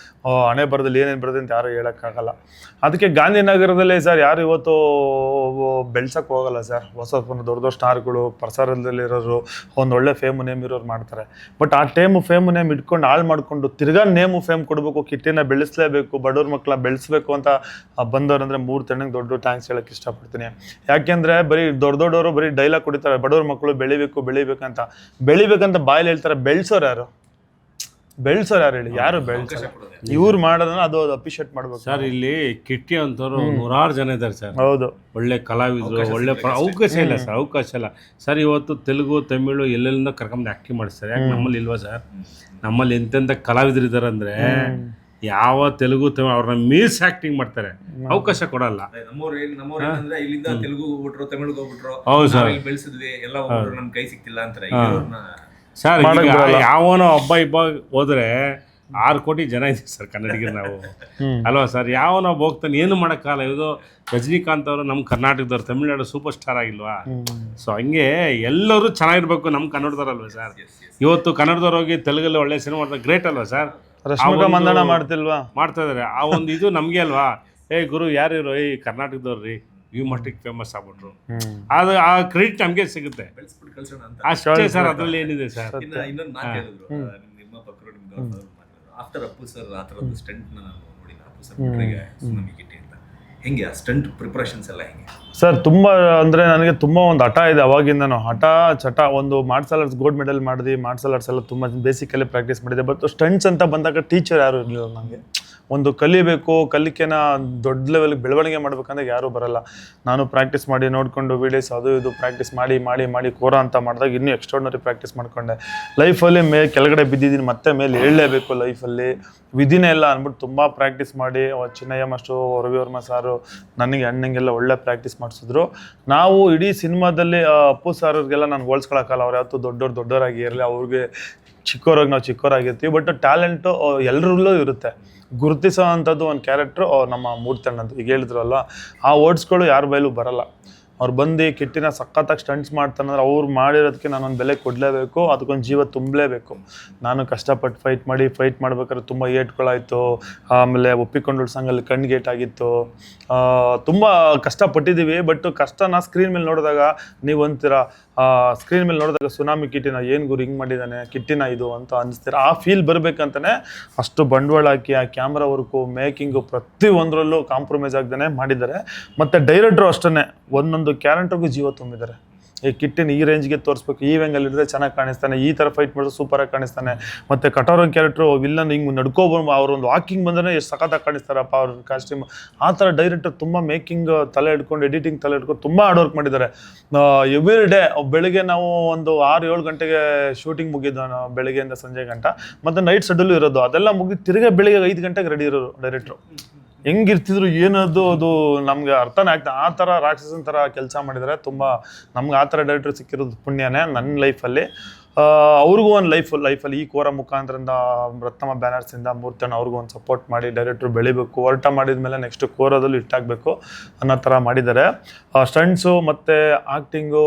ಹಣೆ ಬರದಲ್ಲಿ ಏನೇನು ಬರ್ತದೆ ಅಂತ ಯಾರು ಹೇಳೋಕ್ಕಾಗಲ್ಲ. ಅದಕ್ಕೆ ಗಾಂಧಿನಗರದಲ್ಲೇ ಸರ್ ಯಾರು ಇವತ್ತು ಬೆಳ್ಸಕ್ಕೆ ಹೋಗಲ್ಲ ಸರ್. ಹೊಸ ದೊಡ್ಡ ದೊಡ್ಡ ಸ್ಟಾರ್ಗಳು ಪ್ರಸಾರದಲ್ಲಿರೋರು ಒಂದೊಳ್ಳೆ ಫೇಮು ನೇಮ್ ಇರೋರು ಮಾಡ್ತಾರೆ. ಬಟ್ ಆ ಫೇಮು ನೇಮ್ ಇಟ್ಕೊಂಡು ಹಾಳು ಮಾಡಿಕೊಂಡು ತಿರ್ಗಾ ನೇಮು ಫೇಮ್ ಕೊಡಬೇಕು, ಕಿಟ್ಟಿನ ಬೆಳೆಸಲೇಬೇಕು, ಬಡವ್ರ ಮಕ್ಕಳ ಬೆಳೆಸಬೇಕು ಅಂತ ಬಂದವ್ರಂದರೆ 3 ತಣ್ಣಗೆ ದೊಡ್ಡ ಥ್ಯಾಂಕ್ಸ್ ಹೇಳೋಕ್ಕೆ ಇಷ್ಟಪಡ್ತೀನಿ. ಯಾಕೆಂದರೆ ಬರೀ ದೊಡ್ಡವರು ಬರೀ ಡೈಲಾಗ್ ಕೊಡ್ತಾರೆ, ಬಡವ್ರ ಮಕ್ಕಳು ಬೆಳಿಬೇಕಂತ ಬಾಯಲ್ಲಿ ಹೇಳ್ತಾರೆ. ಬೆಳೆಸೋರು ಯಾರು ಹೇಳಿ? ಯಾರು ಬೆಳೆಸೋರು? ಇವ್ರು ಮಾಡೋದನ್ನ ಅದು ಅಪ್ರಿಷಿಯೇಟ್ ಮಾಡ್ಬೇಕು ಸರ್. ಇಲ್ಲಿ ಕಿಟ್ಟಿ ಅಂತವ್ರು 100 ಜನ ಇದ್ದಾರೆ ಸರ್. ಹೌದು, ಒಳ್ಳೆ ಕಲಾವಿದರು, ಒಳ್ಳೆ ಅವಕಾಶ ಇಲ್ಲ ಸರ್, ಅವಕಾಶ ಇಲ್ಲ ಸರ್. ಇವತ್ತು ತೆಲುಗು ತಮಿಳು ಎಲ್ಲೆಲ್ಲಿಂದ ಕರ್ಕೊಂಡು ಆ್ಯಕ್ಟಿಂಗ್ ಮಾಡಿಸ್ತಾರೆ. ಯಾಕೆ ನಮ್ಮಲ್ಲಿ ಇಲ್ವಾ ಸರ್? ನಮ್ಮಲ್ಲಿ ಎಂತೆಂಥ ಕಲಾವಿದರು ಇದ್ದಾರೆ ಅಂದರೆ ಯಾವ ತೆಲುಗು ತಮಿಳು ಅವ್ರನ್ನ ಮೀಸ್ ಆ್ಯಕ್ಟಿಂಗ್ ಮಾಡ್ತಾರೆ, ಅವಕಾಶ ಕೊಡಲ್ಲ. ನಮ್ಮವ್ರು ಏನಂದ್ರೆ ಇಲ್ಲಿಂದ ತೆಲುಗು ಹೋಗ್ಬಿಟ್ರು, ತಮಿಳಿಗೆ ಹೋಗ್ಬಿಟ್ರು, ಹೌದು ಸರ್, ಬೆಳೆಸಿದ್ವಿ ಎಲ್ಲ ನಮ್ ಕೈ ಸಿಕ್ತಿಲ್ಲ ಅಂತಾರೆ ಸರ್. ಯಾವನೋ ಹಬ್ಬ ಹೋದ್ರೆ 6 ಕೋಟಿ ಜನ ಇದ್ದೀವಿ ಸರ್ ಕನ್ನಡಿಗರು ನಾವು, ಅಲ್ವಾ ಸರ್? ಯಾವನೊಬ್ಬ ಹೋಗ್ತಾನೆ, ಏನು ಮಾಡೋಕ್ಕಾಗಲ್ಲ. ಇದು ರಜನಿಕಾಂತ್ ಅವರು ನಮ್ಮ ಕರ್ನಾಟಕದವ್ರು, ತಮಿಳ್ನಾಡು ಸೂಪರ್ ಸ್ಟಾರ್ ಆಗಿಲ್ವಾ? ಸೊ ಹಂಗೆ ಎಲ್ಲರೂ ಚೆನ್ನಾಗಿರ್ಬೇಕು ನಮ್ಮ ಕನ್ನಡದವ್ರಲ್ವಾ ಸರ್? ಇವತ್ತು ಕನ್ನಡದವ್ರು ಹೋಗಿ ತೆಲುಗಲ್ಲಿ ಒಳ್ಳೆ ಸಿನಿಮಾ ಮಾಡ್ತಾರೆ, ಗ್ರೇಟ್ ಅಲ್ವಾ ಸರ್? ರಶ್ಮಿಕಾ ಮಂದಣ್ಣ ಮಾಡ್ತಾ ಇದಾರೆ. ಆ ಒಂದು ಇದು ನಮಗೆ ಅಲ್ವಾ? ಗುರು ಯಾರು ಕರ್ನಾಟಕದವ್ರಿ ಈ ಮಟ್ಟಿಗೆ ಫೇಮಸ್ ಆಗ್ಬಿಟ್ರು, ಅದು ಆ ಕ್ರೆಡಿಟ್ ನಮಗೆ ಸಿಗುತ್ತೆ ಅಷ್ಟೇ ಸರ್. ಅದ್ರಲ್ಲಿ ಏನಿದೆ ಸರ್? ಇನ್ನೊಂದು ಮಾತು ಹೇಳಿದ್ರು ನಿಮ್ಮ ಪಕ್ಕರು, ನಿಮ್ಗೆ ಆಫ್ಟರ್ ಅಪ್ಪು ಸರ್ ಆ ಥರದ್ದು ಸ್ಟಂಟ್ ನಾನು ನೋಡಿಲ್ಲ. ಅಪ್ಪು ಸರ್ ಸುನಾಮಿ ಕಿಟ್ಟಿ ಅಂತ ಹೆಂಗೆ ಆ ಸ್ಟಂಟ್ ಪ್ರಿಪರೇಷನ್ಸ್ ಎಲ್ಲ ಹೆಂಗೆ ಸರ್? ತುಂಬ ಅಂದರೆ ನನಗೆ ತುಂಬ ಒಂದು ಹಠ ಇದೆ ಅವಾಗಿಂದನೂ. ಚಟ ಒಂದು ಮಾರ್ಷಲ್ ಆರ್ಟ್ಸ್ ಗೋಲ್ಡ್ ಮೆಡಲ್ ಮಾಡಿದ್ವಿ. ಮಾರ್ಷಲ್ ಆರ್ಟ್ಸ್ ಎಲ್ಲ ತುಂಬ ಬೇಸಿಕಲ್ಲಿ ಪ್ರಾಕ್ಟೀಸ್ ಮಾಡಿದೆ. ಬಟ್ ಸ್ಟಂಟ್ಸ್ ಅಂತ ಬಂದಾಗ ಟೀಚರ್ ಯಾರು ಇರಲಿಲ್ಲ ನನಗೆ. ಒಂದು ಕಲಿಬೇಕು, ಕಲಿಕೆನ ದೊಡ್ಡ ಲೆವೆಲ್ಗೆ ಬೆಳವಣಿಗೆ ಮಾಡ್ಬೇಕಂದ್ರೆ ಯಾರೂ ಬರಲ್ಲ. ನಾನು ಪ್ರಾಕ್ಟೀಸ್ ಮಾಡಿ ನೋಡಿಕೊಂಡು ವೀಡಿಯೋಸ್ ಅದು ಇದು ಪ್ರಾಕ್ಟೀಸ್ ಮಾಡಿ ಕೋರ ಅಂತ ಮಾಡಿದಾಗ ಇನ್ನೂ ಎಕ್ಸ್ಟ್ರಾರ್ಡಿನರಿ ಪ್ರಾಕ್ಟೀಸ್ ಮಾಡ್ಕೊಂಡೆ. ಲೈಫಲ್ಲಿ ಕೆಳಗಡೆ ಬಿದ್ದಿದ್ದೀನಿ, ಮತ್ತೆ ಮೇಲೆ ಏಳಲೇಬೇಕು ಲೈಫಲ್ಲಿ, ವಿಧಿನೇ ಇಲ್ಲ ಅಂದ್ಬಿಟ್ಟು ತುಂಬ ಪ್ರಾಕ್ಟೀಸ್ ಮಾಡಿ ಚಿನ್ನಯ್ಯ ಮಾಸ್ಟ್ರು, ರವಿವರ್ಮ ಸಾರು ನನಗೆ ಅಣ್ಣಂಗೆಲ್ಲ ಒಳ್ಳೆ ಪ್ರಾಕ್ಟೀಸ್ ಮಾಡಿಸಿದ್ರು. ನಾವು ಇಡೀ ಸಿನಿಮಾದಲ್ಲಿ ಅಪ್ಪು ಸಾರ್ಗೆಲ್ಲ ನಾನು ಹೋಲ್ಸ್ಕೊಳಕ್ಕಲ್ಲ. ಅವ್ರು ಯಾವತ್ತೂ ದೊಡ್ಡವರಾಗಿ ಇರಲಿ, ಅವ್ರಿಗೆ ಚಿಕ್ಕವರಾಗಿ ನಾವು ಚಿಕ್ಕವರಾಗಿರ್ತೀವಿ. ಬಟ್ ಟ್ಯಾಲೆಂಟು ಎಲ್ಲರಲ್ಲೂ ಇರುತ್ತೆ. ಗುರುತಿಸೋ ಅಂಥದ್ದು ಒಂದು ಕ್ಯಾರೆಕ್ಟ್ರು ನಮ್ಮ ಮೂರ್ತಣ್ಣದ್ದು. ಈಗ ಹೇಳಿದ್ರಲ್ಲ, ಆ ವರ್ಡ್ಸ್ಗಳು ಯಾರ ಬೈಲೂ ಬರಲ್ಲ. ಅವ್ರು ಬಂದು ಕಿಟ್ಟಿನ ಸಖತ್ತಾಗಿ ಸ್ಟಂಟ್ಸ್ ಮಾಡ್ತಾನಂದ್ರೆ ಅವ್ರು ಮಾಡಿರೋದಕ್ಕೆ ನಾನೊಂದು ಬೆಲೆ ಕೊಡಲೇಬೇಕು, ಅದಕ್ಕೊಂದು ಜೀವ ತುಂಬಲೇಬೇಕು. ನಾನು ಕಷ್ಟಪಟ್ಟು ಫೈಟ್ ಮಾಡ್ಬೇಕಾದ್ರೆ ತುಂಬ ಏಟ್ಗಳಾಯಿತು. ಆಮೇಲೆ ಒಪ್ಪಿಕೊಂಡಳು ಸಂಘಲ್ಲಿ ಕಣ್ಗೇಟಾಗಿತ್ತು. ತುಂಬ ಕಷ್ಟಪಟ್ಟಿದ್ದೀವಿ. ಬಟ್ ಕಷ್ಟನ ಸ್ಕ್ರೀನ್ ಮೇಲೆ ನೋಡಿದಾಗ ನೀವು ಅಂತೀರ, ಸ್ಕ್ರೀನ್ ಮೇಲೆ ನೋಡಿದಾಗ ಸುನಾಮಿ ಕಿಟ್ಟಿನ ಏನು ಗುರು ಹಿಂಗೆ ಮಾಡಿದ್ದಾನೆ, ಕಿಟ್ಟಿನ ಇದು ಅಂತ ಅನಿಸ್ತೀರ. ಆ ಫೀಲ್ ಬರಬೇಕಂತಲೇ ಅಷ್ಟು ಬಂಡವಾಳ ಹಾಕಿ ಆ ಕ್ಯಾಮ್ರಾ ವರ್ಕು, ಮೇಕಿಂಗು ಪ್ರತಿಯೊಂದರಲ್ಲೂ ಕಾಂಪ್ರಮೈಸ್ ಆಗ್ದೇ ಮಾಡಿದ್ದಾರೆ. ಮತ್ತು ಡೈರೆಕ್ಟ್ರು ಅಷ್ಟೇ ಒಂದೊಂದು ಕ್ಯಾರೆಕ್ಟರ್ಗೂ ಜೀವ ತುಂಬಿದ್ದಾರೆ. ಈ ಕಿಟ್ಟಿನ ಈ ರೇಂಜ್ಗೆ ತೋರಿಸ್ಬೇಕು, ಈ ವೆಂಗಲ್ಲಿ ಹಿಡಿದ್ರೆ ಚೆನ್ನಾಗಿ ಕಾಣಿಸ್ತಾನೆ, ಈ ಥರ ಫೈಟ್ ಮಾಡಿದ್ರೆ ಸೂಪರಾಗಿ ಕಾಣಿಸ್ತಾನೆ. ಮತ್ತು ಕಟೋರನ್ ಕ್ಯಾರೆಕ್ಟ್ರು ವಿಲ್ಲನ್ ಹಿಂಗೆ ನಡ್ಕೊಬೋದು, ಅವ್ರೊಂದು ವಾಕಿಂಗ್ ಬಂದ್ರೆ ಎಷ್ಟು ಸಖತ್ತಾಗಿ ಕಾಣಿಸ್ತಾರಪ್ಪ ಅವ್ರ ಕಾಸ್ಟ್ಯೂಮ್. ಆ ಥರ ಡೈರೆಕ್ಟರ್ ತುಂಬ ಮೇಕಿಂಗ್ ತಲೆ ಹಿಡ್ಕೊಂಡು, ಎಡಿಟಿಂಗ್ ತಲೆ ಹಿಡ್ಕೊಂಡು ತುಂಬ ಹಾರ್ಡ್ ವರ್ಕ್ ಮಾಡಿದ್ದಾರೆ. ಎವ್ರಿ ಡೇ ಬೆಳಿಗ್ಗೆ ನಾವು ಒಂದು 6-7 ಗಂಟೆಗೆ ಶೂಟಿಂಗ್ ಮುಗಿದ್ದು, ನಾವು ಬೆಳಗ್ಗೆಯಿಂದ ಸಂಜೆ ಗಂಟ, ಮತ್ತು ನೈಟ್ ಶೆಡ್ಯೂಲ್ ಇರೋದು. ಅದೆಲ್ಲ ಮುಗಿದು ತಿರ್ಗಿ ಬೆಳಿಗ್ಗೆ 5 ಗಂಟೆಗೆ ರೆಡಿ ಇರೋರು ಡೈರೆಕ್ಟ್ರು. ಹೆಂಗಿರ್ತಿದ್ರು ಏನದು ಅದು ನಮ್ಗೆ ಅರ್ಥನೇ ಆಗ್ತದೆ. ಆ ಥರ ರಾಕ್ಷಸನ್ ಥರ ಕೆಲಸ ಮಾಡಿದರೆ ತುಂಬ ನಮ್ಗೆ ಆ ಥರ ಡೈರೆಕ್ಟರ್ ಸಿಕ್ಕಿರೋದು ಪುಣ್ಯನೇ ನನ್ನ ಲೈಫಲ್ಲಿ. ಅವ್ರಿಗೂ ಒಂದು ಲೈಫಲ್ಲಿ ಈ ಕೋರ ಮುಖಾಂತರದಿಂದ ರತ್ನಮ್ಮ ಬ್ಯಾನರ್ಸಿಂದ ಮೂರ್ತಣ್ಣ ಅವ್ರಿಗೂ ಒಂದು ಸಪೋರ್ಟ್ ಮಾಡಿ ಡೈರೆಕ್ಟ್ರು ಬೆಳಿಬೇಕು, ಹೋರಾಟ ಮಾಡಿದ್ಮೇಲೆ ನೆಕ್ಸ್ಟ್ ಕೋರದಲ್ಲೂ ಹಿಟ್ಟಾಗಬೇಕು ಅನ್ನೋ ಥರ ಮಾಡಿದ್ದಾರೆ. ಸ್ಟಂಟ್ಸು ಮತ್ತು ಆ್ಯಕ್ಟಿಂಗು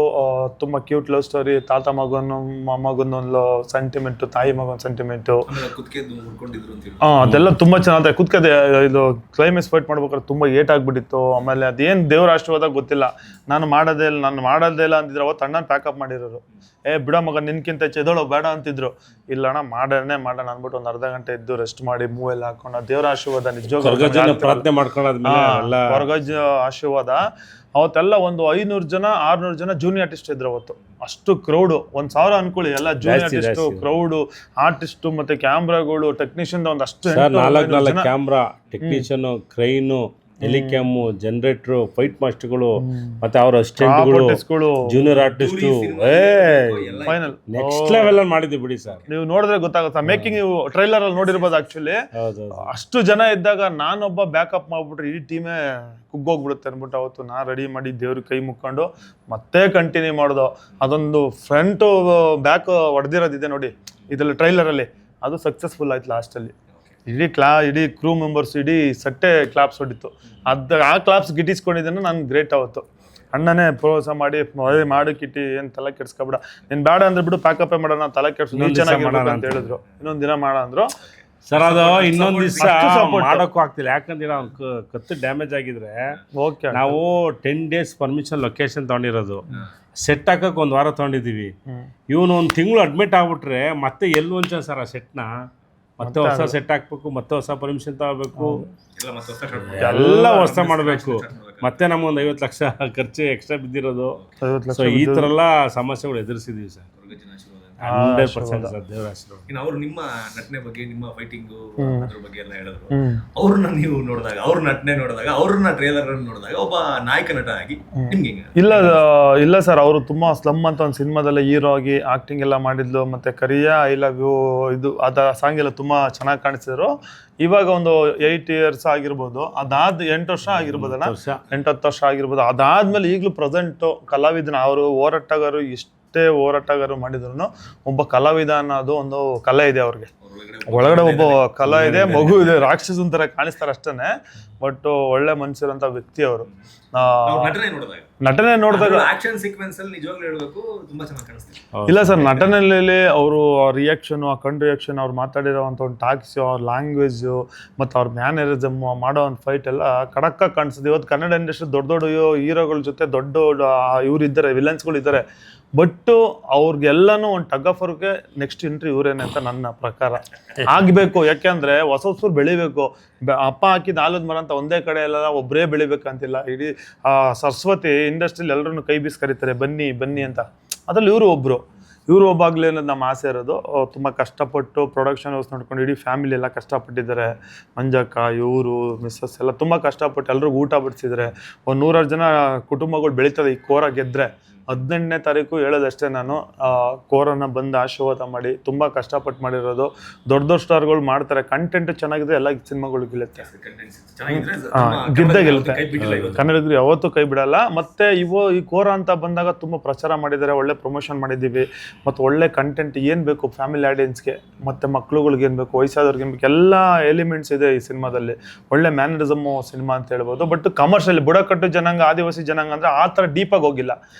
ತುಂಬ ಕ್ಯೂಟ್ ಲವ್ ಸ್ಟೋರಿ, ತಾತ ಮಗನೊಂದು ಸೆಂಟಿಮೆಂಟು, ತಾಯಿ ಮಗನ ಸೆಂಟಿಮೆಂಟು, ಅದೆಲ್ಲ ತುಂಬ ಚೆನ್ನಾಗಿದೆ. ಕುತ್ಕದೆ ಇದು ಕ್ಲೈಮ್ಯಾಕ್ಸ್ ಫೈಟ್ ಮಾಡ್ಬೇಕಾದ್ರೆ ತುಂಬ ಏಟ್ ಆಗ್ಬಿಟ್ಟಿತ್ತು. ಆಮೇಲೆ ಅದೇನು ದೇವ್ರ ಆಶೀರ್ವಾದ ಗೊತ್ತಿಲ್ಲ, ನಾನು ಮಾಡೋದೇ ಇಲ್ಲ ಅಂತಿದ್ರು. ಅವತ್ತು ಅಣ್ಣನ ಪ್ಯಾಕಪ್ ಮಾಡಿರೋರು, ಬಿಡೋ ಮಗ ನಿನ್ಕಿಂತ ಚೆದೋಳು ಬೇಡ ಅಂತಿದ್ರು. ಇಲ್ಲ ಅಣ್ಣ ಮಾಡೋಣ ಅಂದ್ಬಿಟ್ಟು ಒಂದು ಅರ್ಧ ಗಂಟೆ ಇದ್ದು ರೆಸ್ಟ್ ಮಾಡಿ ಮೂವ್ ಎಲ್ಲ ಹಾಕೊಂಡು ದೇವ್ರ ಆಶೀರ್ವಾದ ನಿಜವಾಗ್ಲೂ ಪ್ರಾರ್ಥನೆ ಮಾಡ್ಕೊಳ್ಳೋದ್ಮೇಲೆ ಹೊರಗಜ್ ಆಶೀರ್ವಾದ. ಅವತ್ತೆಲ್ಲ ಒಂದು 500-600 ಜನ ಜೂನಿಯರ್ ಆರ್ಟಿಸ್ಟ್ ಇದ್ರು ಅವತ್ತು. ಅಷ್ಟು ಕ್ರೌಡು, 1000 ಅನ್ಕೊಳ್ಳಿ, ಎಲ್ಲ ಜೂನಿಯರ್ ಆರ್ಟಿಸ್ಟ್, ಕ್ರೌಡು, ಆರ್ಟಿಸ್ಟ್ ಮತ್ತೆ ಕ್ಯಾಮ್ರಾಗಳು, ಟೆಕ್ನಿಷಿಯನ್ ಒಂದಷ್ಟು 4 camera, technician, crane, helicam, generator, fight ಮಾಸ್ಟರ್ಗಳು, ಮತ್ತೆ ಅವ್ರ ಅಸಿಸ್ಟೆಂಟ್ಗಳು, junior artist, final next level ಮಾಡಿದ್ವಿ ಬಿಡಿ ಸರ್. ನೀವು ನೋಡಿದ್ರೆ ಗೊತ್ತಾಗುತ್ತೆ. ಮೇಕಿಂಗ್ ನೀವು ಟ್ರೈಲರ್ ಅಲ್ಲಿ ನೋಡಿರ್ಬೋದು. ಆಕ್ಚುಲಿ ಅಷ್ಟು ಜನ ಇದ್ದಾಗ ನಾನೊಬ್ಬ ಬ್ಯಾಕಪ್ ಮಾಡ್ಬಿಟ್ರೆ ಇಡೀ ಟೀಮೇ ಕುಗ್ಗೋಗ್ಬಿಡುತ್ತೆ ಅನ್ಬಿಟ್ಟು ಅವತ್ತು ನಾ ರೆಡಿ ಮಾಡಿ ದೇವ್ರಿಗೆ ಕೈ ಮುಕ್ಕೊಂಡು ಮತ್ತೆ ಕಂಟಿನ್ಯೂ ಮಾಡೋದು. ಅದೊಂದು ಫ್ರಂಟ್ ಬ್ಯಾಕ್ ಹೊಡೆದಿರೋದಿದೆ ನೋಡಿ ಇದ್ರಲ್ಲಿ ಟ್ರೈಲರಲ್ಲಿ, ಅದು ಸಕ್ಸಸ್ಫುಲ್ ಆಯ್ತು ಲಾಸ್ಟಲ್ಲಿ. ಇಡೀ ಕ್ರೂ ಮೆಂಬರ್ಸ್ ಇಡೀ ಸಟ್ಟೆ ಕ್ಲಾಪ್ಸ್ ಹೊಡಿತು. ಆ ಕ್ಲಾಪ್ಸ್ ಗಿಟ್ಟಿಸ್ಕೊಂಡಿದ್ದೇನೆ ನಾನು ಗ್ರೇಟ್ ಅವತ್ತು. ಅಣ್ಣನೇ ಪ್ರೋತ್ಸಾಹ ಮಾಡಿ ಮಾಡು ಕಿಟ್ಟಿ ಏನು ತಲೆ ಕೆಡ್ಸ್ಕೊಬಿಡ, ನೀನು ಬೇಡ ಅಂದ್ರೆ ಬಿಡು ಪ್ಯಾಕಪ್ಪೇ ಮಾಡೋಣ, ತಲೆ ಕೆಡ್ಸು, ನೀನು ಚೆನ್ನಾಗಿರೋಣ ಅಂತ ಹೇಳಿದ್ರು. ಇನ್ನೊಂದು ದಿನ ಮಾಡ ಅಂದ್ರು ಸರ್. ಅದು ಇನ್ನೊಂದು ದಿವಸ ಮಾಡೋಕ್ಕೂ ಆಗ್ತಿಲ್ಲ, ಯಾಕಂದ್ರೆ ಅವ್ನು ಕತ್ತು ಡ್ಯಾಮೇಜ್ ಆಗಿದ್ರೆ ನಾವು 10 days ಪರ್ಮಿಷನ್ ಲೊಕೇಶನ್ ತಗೊಂಡಿರೋದು, ಸೆಟ್ ಹಾಕಕ್ಕೆ 1 ವಾರ ತಗೊಂಡಿದ್ದೀವಿ. ಇವನು 1 ತಿಂಗಳು ಅಡ್ಮಿಟ್ ಆಗ್ಬಿಟ್ರೆ ಮತ್ತೆ ಎಲ್ಲಿ ಒಂಚ ಸರ್ ಆ ಸೆಟ್ನ ಮತ್ತೆ ಹೊಸ ಸೆಟ್ ಹಾಕ್ಬೇಕು, ಮತ್ತೆ ಹೊಸ ಪರ್ಮಿಷನ್ ತಗೋಬೇಕು, ಎಲ್ಲ ಹೊಸ ಮಾಡಬೇಕು, ಮತ್ತೆ ನಮಗೊಂದು 50 ಲಕ್ಷ ಖರ್ಚು ಎಕ್ಸ್ಟ್ರಾ ಬಿದ್ದಿರೋದು. ಸೊ ಈ ಥರ ಎಲ್ಲ ಸಮಸ್ಯೆಗಳು ಎದುರಿಸಿದೀವಿ ಸರ್. 100% ಸರ್, ದೇವರ ಆಶೀರ್ವಾದ. ಇನ್ನು ಅವರು ನಿಮ್ಮ ನಟನೆ ಬಗ್ಗೆ, ನಿಮ್ಮ ಫೈಟಿಂಗು ಅದ್ರ ಬಗ್ಗೆ ಎಲ್ಲ ಹೇಳಿದ್ರು. ಅವ್ರನ್ನ ನೀವು ನೋಡಿದಾಗ, ಅವ್ರ ನಟನೆ ನೋಡಿದಾಗ, ಅವ್ರನ್ನ ಟ್ರೇಲರ್ ನೋಡಿದಾಗ ಒಬ್ಬ ನಾಯಕ ನಟ ಆಗಿ ನಿಮ್ಗೆ ಇಲ್ಲ ಸರ್, ಅವರು ತುಂಬಾ ಸ್ಲಮ್ ಅಂತ ಒಂದು ಸಿನಿಮಾದಲ್ಲಿ ಹೀರೋ ಆಗಿ ಆಕ್ಟಿಂಗ್ ಎಲ್ಲ ಮಾಡಿದ್ಲು. ಮತ್ತೆ ಕರಿಯ ಐ ಲವ್ ಯು ಇದು ಅದ ಸಾಂಗ್ ಎಲ್ಲ ತುಂಬಾ ಚೆನ್ನಾಗಿ ಕಾಣಿಸಿದ್ರು. ಇವಾಗ ಒಂದು 8 years ಆಗಿರ್ಬೋದು, ಅದಾದ 8 ವರ್ಷ ಆಗಿರ್ಬೋದಣ್ಣ, 8-10 ವರ್ಷ ಆಗಿರ್ಬೋದು. ಅದಾದ್ಮೇಲೆ ಈಗಲೂ ಪ್ರೆಸೆಂಟ್ ಕಲಾವಿದನ ಅವರು ಹೋರಾಟಗಾರರು, ಎಷ್ಟೇ ಹೋರಾಟಗಾರರು ಮಾಡಿದ್ರು ಒಬ್ಬ ಕಲಾವಿದ ಅನ್ನೋದು ಒಂದು ಕಲೆ ಇದೆ ಅವ್ರಿಗೆ. ಒಳಗಡೆ ಒಬ್ಬ ಕಲಾ ಇದೆ, ಮಗು ಇದೆ, ರಾಕ್ಷಸನ್ ತರ ಕಾಣಿಸ್ತಾರೆ ಅಷ್ಟೇನೆ. ಬಟ್ ಒಳ್ಳೆ ಮನುಷ್ಯರಂತ ವ್ಯಕ್ತಿ ಅವರು. ನಟನೆ ನೋಡಿದಾಗ ಇಲ್ಲ ಸರ್, ನಟನೆಯಲ್ಲಿ ಅವರು ರಿಯಾಕ್ಷನ್, ಆ ಕಣ್ ರಿಯಾಕ್ಷನ್, ಅವ್ರು ಮಾತಾಡಿರೋಂಥ ಒಂದು ಟಾಕ್ಸ್, ಅವ್ರ ಲ್ಯಾಂಗ್ವೇಜು ಮತ್ತು ಅವ್ರ ಮ್ಯಾನರಿಸಮ್, ಮಾಡೋ ಒಂದು ಫೈಟ್ ಎಲ್ಲ ಕಡಕ್ಕಾಗಿ ಕಾಣಿಸ್ತದೆ. ಇವತ್ತು ಕನ್ನಡ ಇಂಡಸ್ಟ್ರಿ ದೊಡ್ಡ ಹೀರೋಗಳ ಜೊತೆ ದೊಡ್ಡ ಇವ್ರು ಇದ್ದಾರೆ, ವಿಲನ್ಸ್ಗಳು ಇದ್ದಾರೆ. ಬಟ್ ಅವ್ರಿಗೆಲ್ಲನೂ ಒಂದು ಟಗ್ ಆಫ್ ಅವ್ರಿಗೆ ನೆಕ್ಸ್ಟ್ ಎಂಟ್ರಿ ಇವರೇನೆ ಅಂತ ನನ್ನ ಪ್ರಕಾರ ಆಗಬೇಕು. ಯಾಕೆಂದ್ರೆ ಹೊಸಬ್ರು ಬೆಳಿಬೇಕು. ಅಪ್ಪ ಹಾಕಿದ ಆಲದ ಮರ ಅಂತ ಒಂದೇ ಕಡೆ ಎಲ್ಲ ಒಬ್ಬರೇ ಬೆಳಿಬೇಕಂತಿಲ್ಲ. ಇಡೀ ಸರಸ್ವತಿ ಇಂಡಸ್ಟ್ರಿಲಿ ಎಲ್ಲರೂ ಕೈ ಬೀಸ್ ಕರೀತಾರೆ, ಬನ್ನಿ ಅಂತ. ಅದ್ರಲ್ಲಿ ಇವರು ಒಬ್ಬಾಗಲೇ ಅನ್ನೋದು ನಮ್ಮ ಆಸೆ ಇರೋದು. ತುಂಬ ಕಷ್ಟಪಟ್ಟು ಪ್ರೊಡಕ್ಷನ್ ಹೌಸ್ ನೋಡ್ಕೊಂಡು ಇಡೀ ಫ್ಯಾಮಿಲಿ ಎಲ್ಲ ಕಷ್ಟಪಟ್ಟಿದ್ದಾರೆ. ಮಂಜಕ್ಕ, ಇವರು, ಮಿಸ್ಸಸ್ ಎಲ್ಲ ತುಂಬ ಕಷ್ಟಪಟ್ಟು ಎಲ್ರಿಗೂ ಊಟ ಬಡಿಸಿದ್ದಾರೆ. ಒಂದು 100 ಜನ ಕುಟುಂಬಗಳು ಬೆಳೀತದೆ ಈ ಕೋರ ಗೆದ್ರೆ. 18ನೇ ತಾರೀಕು ಹೇಳೋದಷ್ಟೇ ನಾನು, ಕೋರನ್ನ ಬಂದು ಆಶೀರ್ವಾದ ಮಾಡಿ. ತುಂಬ ಕಷ್ಟಪಟ್ಟು ಮಾಡಿರೋದು. ದೊಡ್ಡ ಸ್ಟಾರ್ಗಳು ಮಾಡ್ತಾರೆ, ಕಂಟೆಂಟ್ ಚೆನ್ನಾಗಿದೆ, ಎಲ್ಲ ಸಿನಿಮಾಗಳು ಗೆಲ್ಲುತ್ತೆ, ಗೆಲ್ಲುತ್ತೆ. ಕನ್ನಡಿಗರು ಯಾವತ್ತೂ ಕೈ ಬಿಡಲ್ಲ. ಮತ್ತೆ ಈ ಕೋರ ಅಂತ ಬಂದಾಗ ತುಂಬ ಪ್ರಚಾರ ಮಾಡಿದ್ದಾರೆ, ಒಳ್ಳೆ ಪ್ರಮೋಷನ್ ಮಾಡಿದ್ದೀವಿ. ಮತ್ತು ಒಳ್ಳೆ ಕಂಟೆಂಟ್ ಏನು ಬೇಕು ಫ್ಯಾಮಿಲಿ ಆಡಿಯನ್ಸ್ಗೆ, ಮತ್ತು ಮಕ್ಳುಗಳಿಗೆ ಏನು ಬೇಕು, ವಯಸ್ಸಾದವ್ರಿಗೆ ಏನು ಬೇಕು, ಎಲ್ಲ ಎಲಿಮೆಂಟ್ಸ್ ಇದೆ ಈ ಸಿನಿಮಾದಲ್ಲಿ. ಒಳ್ಳೆ ಮ್ಯಾನರಿಸಮ್ ಸಿನಿಮಾ ಅಂತ ಹೇಳ್ಬೋದು. ಬಟ್ ಕಮರ್ಷಿಯಲ್ ಬುಡಕಟ್ಟು ಜನಾಂಗ, ಆದಿವಾಸಿ ಜನಾಂಗ ಅಂದರೆ ಆ ಥರ ಡೀಪಾಗಿ ಹೋಗಿಲ್ಲ.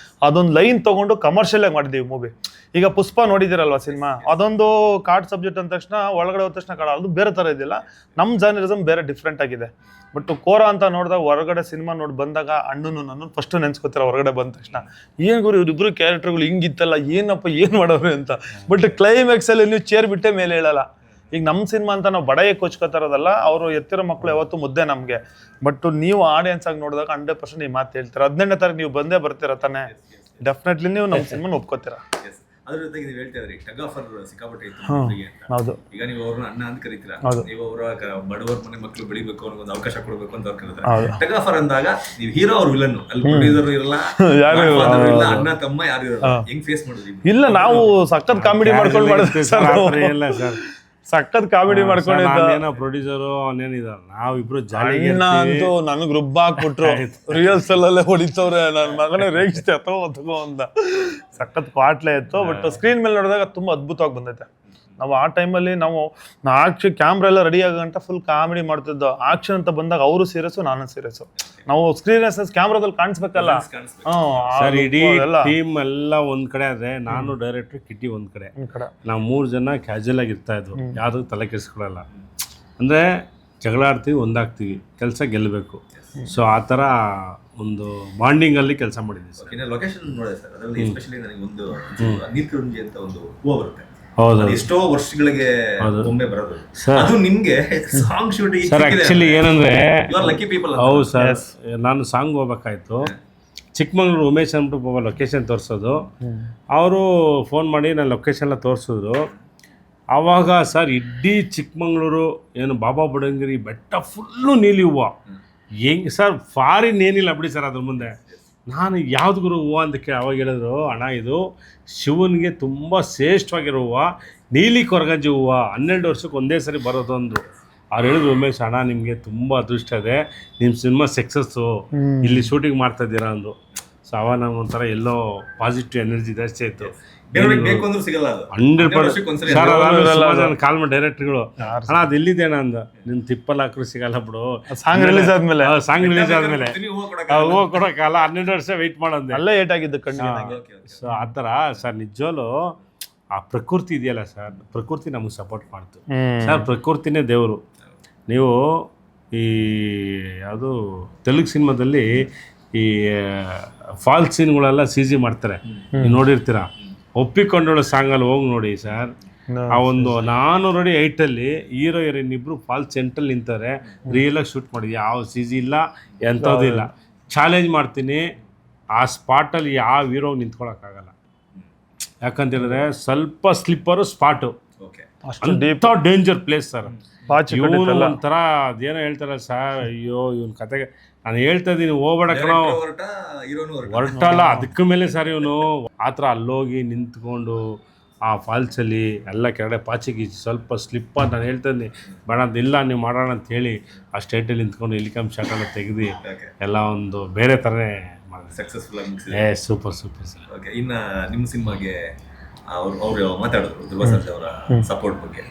ಅದೊಂದು ಲೈನ್ ತೊಗೊಂಡು ಕಮರ್ಷಿಯಲ್ ಆಗಿ ಮಾಡಿದ್ದೀವಿ ಮೂವಿ. ಈಗ ಪುಷ್ಪ ನೋಡಿದಿರಲ್ವ ಸಿನಿಮಾ, ಅದೊಂದು ಕಾರ್ಡ್ ಸಬ್ಜೆಕ್ಟ್ ಅಂದ ತಕ್ಷಣ ಒಳಗಡೆ ಹೋದ ತಕ್ಷಣ ಕಾಡ, ಅದು ಬೇರೆ ಥರ ಇದೆಯಲ್ಲ. ನಮ್ಮ ಜಾನರಿಸಮ್ ಬೇರೆ ಡಿಫ್ರೆಂಟ್ ಆಗಿದೆ. ಬಟ್ ಕೋರ ಅಂತ ನೋಡಿದಾಗ ಹೊರಗಡೆ ಸಿನಿಮಾ ನೋಡಿ ಬಂದಾಗ ಅಣ್ಣನು ನಾನು ಫಸ್ಟ್ ನೆನ್ಸ್ಕೊತೀರ ಹೊರಗಡೆ ಬಂದ ತಕ್ಷಣ, ಏನು ಗುರು ಇವರಿಬ್ರು ಕ್ಯಾರೆಕ್ಟರ್ಗಳು ಹಿಂಗಿತ್ತಲ್ಲ, ಏನಪ್ಪ ಏನು ಮಾಡೋರು ಅಂತ. ಬಟ್ ಕ್ಲೈಮ್ಯಾಕ್ಸಲ್ಲಿ ನೀವು ಚೇರ್ ಬಿಟ್ಟೆ ಮೇಲೆ ಹೇಳಲ್ಲ. ಈಗ ನಮ್ಮ ಸಿನಿಮಾ ಅಂತ ನಾವು ಬಡಾಯಿ ಕೊಚ್ಕೋತಾರದಲ್ಲ, ಅವರು ಎತ್ತಿರೋ ಮಕ್ಕಳು ಯಾವತ್ತೂ ಮುದ್ದೆ ನಮಗೆ. ಬಟ್ ನೀವು ಆಡಿಯನ್ಸ್ ಆಗಿ ನೋಡಿದಾಗ 100% ಈ ಮಾತು ಹೇಳ್ತೀರ. 18ನೇ ತಾರೀಕು ನೀವು ಬಂದೇ ಬರ್ತೀರ ತಾನೆ, ಡೆಫಿನೆಟ್ಲಿ ನೀವು ನಮ್ಮ ಸಿನಿಮಾನ ಒಪ್ಕೋತೀರ. ಅದ್ರ ಜೊತೆಗೆ ನೀವು ಹೇಳ್ತಾ ಇದ್ರಿ ಟಗ್ ಆಫರ್ ಸಿಕ್ಕಾಪಟ್ಟೆ ಇತ್ತು. ಹೌದು, ಈಗ ನೀವು ಅವ್ರನ್ನ ಅಣ್ಣ ಅಂತ ಕರೀತೀರಾ, ನೀವು ಅವರ ಬಡವರ ಮನೆ ಮಕ್ಕಳು ಬೆಳಿಬೇಕು ಅನ್ನೋ ಒಂದು ಅವಕಾಶ ಕೊಡಬೇಕು ಅಂತ ಅವ್ರು ಕರೀತಾರೆ. ಟಗ್ ಆಫರ್ ಅಂದಾಗ ನೀವು ಹೀರೋ ಅವ್ರ ವಿಲನ್, ಅಲ್ಲಿ ಪ್ರೊಡ್ಯೂಸರ್ ಇರಲ್ಲ, ಅಣ್ಣ ತಮ್ಮ ಯಾರು ಇರಲ್ಲ, ಹೆಂಗ್ ಫೇಸ್ ಮಾಡಿದ್ವಿ? ಇಲ್ಲ, ನಾವು ಸಖತ್ ಕಾಮಿಡಿ ಮಾಡ್ಕೊಂಡು ಮಾಡಿದ್ವಿ ಸರ್. ಸಖತ್ ಕಾಮಿಡಿ ಮಾಡ್ಕೊಂಡಿದ್ದ. ಏನೋ ಪ್ರೊಡ್ಯೂಸರು ಅವನೇನಿದ ನಾವಿಬ್ರು ಜಾಲಿ ಅಣ್ಣ ಅಂತೂ ನನಗ್ ರುಬ್ಬ ಹಾಕ್ಬಿಟ್ರು. ರಿಯಲ್ಸ್ ಅಲ್ಲೇ ಹೊಡಿತವ್ರೆ, ನನ್ನ ಮಗನೇ ರೇಗಿಸ್ತೆ ತಗೋ ಅಂತ. ಸಖತ್ ಕ್ವಾಟ್ಲೆ ಇತ್ತು. ಬಟ್ ಸ್ಕ್ರೀನ್ ಮೇಲೆ ನೋಡಿದಾಗ ತುಂಬಾ ಅದ್ಭುತವಾಗಿ ಬಂದೈತೆ. ನಾವು ಆ ಟೈಮಲ್ಲಿ ನಾವು ಕ್ಯಾಮ್ರಾ ಎಲ್ಲ ರೆಡಿ ಆಗಂಟ ಫುಲ್ ಕಾಮಿಡಿ ಮಾಡ್ತಿದ್ದೋ. ಆಕ್ಷನ್ ಅಂತ ಬಂದಾಗ ಅವರು ಸೀರಿಯಸ್ಸು, ನಾನು ಸೀರಿಯಸ್ಸು. ನಾವು ಸ್ಕ್ರೀನ್ ಕ್ಯಾಮ್ರಾದಲ್ಲಿ ಕಾಣಿಸ್ಬೇಕಲ್ಲ. ಸರ್ ಇಡೀ ಟೀಮ್ ಎಲ್ಲ ಒಂದ್ ಕಡೆ ಆದ್ರೆ ನಾನು ಡೈರೆಕ್ಟರ್ ಕಿಟ್ಟಿ ಒಂದ್ ಕಡೆ, ನಾವು 3 ಜನ ಕ್ಯಾಜುವಲ್ ಆಗಿ ಇರ್ತಾ ಇದ್ವು. ಯಾವ್ದು ತಲೆ ಕೆಡಿಸ್ಕೊಳ್ಳಲ್ಲ. ಅಂದ್ರೆ ಜಗಳ ಆಡ್ತೀವಿ, ಒಂದಾಗ್ತೀವಿ, ಕೆಲಸ ಗೆಲ್ಲಬೇಕು. ಸೊ ಆ ಥರ ಒಂದು ಬಾಂಡಿಂಗ್ ಅಲ್ಲಿ ಕೆಲಸ ಮಾಡಿದ್ವಿ ಸರ್. ಲೊಕೇಶನ್ ನೋಡಿದೆ ಸರ್, ಅದರಲ್ಲಿ ಎಸ್ಪೆಷಲಿ ನನಗೆ ಒಂದು ನೀರ್ಕುಂಜಿ ಅಂತ ಒಂದು ಹೂವು ಬರುತ್ತೆ. ಹೌದು, ಎಷ್ಟೋ ವರ್ಷಗಳಿಗೆ ಒಮ್ಮೆ ಬರೋದು. ಅದು ನಿಮ್ಗೆ ಸಾಂಗ್ ಶೂಟಿಂಗ್ ಸರ್ ಆಕ್ಚುಲಿ ಏನಂದ್ರೆ ಲಕ್ಕಿ ಪೀಪಲ್. ಹೌದು ಸರ್, ನಾನು ಸಾಂಗ್ ಹೋಗ್ಬೇಕಾಯ್ತು. ಚಿಕ್ಕಮಂಗ್ಳೂರು ಉಮೇಶ್ ಅಂದ್ಬಿಟ್ಟು ಲೊಕೇಶನ್ ತೋರಿಸೋದು. ಅವರು ಫೋನ್ ಮಾಡಿ ನಾನು ಲೊಕೇಶನ್ ಎಲ್ಲ ತೋರಿಸಿದ್ರು. ಆವಾಗ ಸರ್ ಇಡೀ ಚಿಕ್ಕಮಂಗ್ಳೂರು ಏನು ಬಾಬಾ ಬುಡಂಗಿರಿ ಬೆಟ್ಟ ಫುಲ್ಲು ನೀಲಿ ಹೂವು. ಹೆಂಗೆ ಸರ್ ಫಾರಿನ್ ಏನಿಲ್ಲ ಬಿಡಿ ಸರ್ ಅದ್ರ ಮುಂದೆ. ನಾನು ಯಾವ್ದು ಗುರು ಹೂವು ಅಂತ ಅವಾಗ ಹೇಳಿದ್ರು, ಅಣ್ಣ ಇದು ಶಿವನಿಗೆ ತುಂಬ ಶ್ರೇಷ್ಠವಾಗಿರೋ ಹೂವು, ನೀಲಿ ಕೊರಗಜ್ಜಿ ಹೂವು, 12 ವರ್ಷಕ್ಕೆ ಒಂದೇ ಸರಿ ಬರೋದೊಂದು. ಅವ್ರು ಹೇಳಿದ್ರು, ಉಮೇಶ್ ಅಣ್ಣ ನಿಮಗೆ ತುಂಬ ಅದೃಷ್ಟ ಇದೆ, ನಿಮ್ಮ ಸಿನಿಮಾ ಸಕ್ಸಸ್ಸು, ಇಲ್ಲಿ ಶೂಟಿಂಗ್ ಮಾಡ್ತಾ ಇದ್ದೀರಾ ಅಂದು. ಸೊ ಅವಾಗ ನಮ್ಗೆ ಒಂಥರ ಎಲ್ಲೋ ಪಾಸಿಟಿವ್ ಎನರ್ಜಿ ಜಾಸ್ತಿ ಆಯಿತು. 100% ಸರ್. ಕಾಲ್ ಮಾಡಿ ಡೈರೆಕ್ಟರ್ಗಳು, ಅಣ್ಣ ಅದು ಎಲ್ಲಿದೆ ಅಂದ. ನಿನ್ನ ತಿಪ್ಪಲ್ ಹಾಕ್ರು ಸಿಗಲ್ಲ ಬಿಡು, ಸಾಂಗ್ ರಿಲೀಸ್ ಆದ್ಮೇಲೆ ಹೂವು ಕೊಡೋಕ್ಕಲ್ಲ, 12 ವರ್ಷ ವೆಯ್ಟ್ ಮಾಡೋದು. ಅಲ್ಲೇ ಏಟ್ ಆಗಿದ್ದು ಕಣ್ಣಿಗೆ. ಸೊ ಆ ಥರ ಸರ್ ನಿಜವಲ್ಲೂ ಆ ಪ್ರಕೃತಿ ಇದೆಯಲ್ಲ ಸರ್, ಪ್ರಕೃತಿ ನಮಗೆ ಸಪೋರ್ಟ್ ಮಾಡ್ತು ಸರ್. ಪ್ರಕೃತಿನೇ ದೇವರು. ನೀವು ಈ ಯಾವುದು ತೆಲುಗು ಸಿನಿಮಾದಲ್ಲಿ ಈ ಫಾಲ್ಸ್ ಸೀನ್ಗಳೆಲ್ಲ CG ಮಾಡ್ತಾರೆ, ನೀವು ನೋಡಿರ್ತೀರ. ಒಪ್ಪಿಕೊಂಡೋಳು ಸಾಂಗಲ್ಲಿ ಹೋಗಿ ನೋಡಿ ಸರ್. ಆ ಒಂದು 400 ಅಡಿ ಹೈಟಲ್ಲಿ ಹೀರೋ ಹೀರೋಯಿನ್ ಇಬ್ರು ಫಾಲ್ಸ್ ಸೆಂಟ್ರಲ್ಲಿ ನಿಂತಾರೆ. ರಿಯಲಾಗಿ ಶೂಟ್ ಮಾಡಿ, ಯಾವ CG ಇಲ್ಲ, ಎಂಥದ್ದು ಇಲ್ಲ. ಚಾಲೆಂಜ್ ಮಾಡ್ತೀನಿ, ಆ ಸ್ಪಾಟಲ್ಲಿ ಯಾವ ಹೀರೋ ನಿಂತ್ಕೊಳ್ಳೋಕ್ಕಾಗಲ್ಲ. ಯಾಕಂತ ಹೇಳಿದ್ರೆ ಸ್ವಲ್ಪ ಸ್ಲಿಪ್ಪರು ಸ್ಪಾಟು, ಅಂಥ ಡೇಂಜರ್ ಪ್ಲೇಸ್ ಸರ್. ಇವನು ಒಂಥರ ಅದೇನೋ ಹೇಳ್ತಾರಲ್ಲ ಸರ್, ಅಯ್ಯೋ ಇವನ್ ಕತೆಗೆ ನಾನು ಹೇಳ್ತಾ ಇದ್ದೀನಿ, ಹೋಗ್ಬೇಡ ಕಣೋ ಹೊರಟಲ್ಲ ಅದಕ್ಕೆ ಮೇಲೆ ಸರ್. ಇವನು ಆ ಥರ ಅಲ್ಲೋಗಿ ನಿಂತ್ಕೊಂಡು ಆ ಫಾಲ್ಸಲ್ಲಿ ಎಲ್ಲ ಕೆಳಗಡೆ ಪಾಚಿಗೆ ಸ್ವಲ್ಪ ಸ್ಲಿಪ್ಪ ನಾನು ಹೇಳ್ತಾ ಇದ್ದೀನಿ, ಬೇಡ ಇಲ್ಲ ನೀವು ಮಾಡೋಣ ಅಂತ ಹೇಳಿ ಆ ಸ್ಟೇಟಲ್ಲಿ ನಿಂತ್ಕೊಂಡು ಹೆಲಿಕಾಮ್ ಶಾಟೆಲ್ಲ ತೆಗೆದು ಎಲ್ಲ ಒಂದು ಬೇರೆ ಥರನೇ ಮಾಡಿದೆ. ಸಕ್ಸಸ್ಫುಲ್ ಆಗಿ ಸೂಪರ್ ಸರ್. ಓಕೆ, ಇನ್ನು ನಿಮ್ಮ ಸಿನಿಮಾಗೆ ಅವ್ರು ಮಾತಾಡಿದ್ರು ಧ್ರುವ ಸರ್ಜಾ ಅವರ ಸಪೋರ್ಟ್ ಬಗ್ಗೆ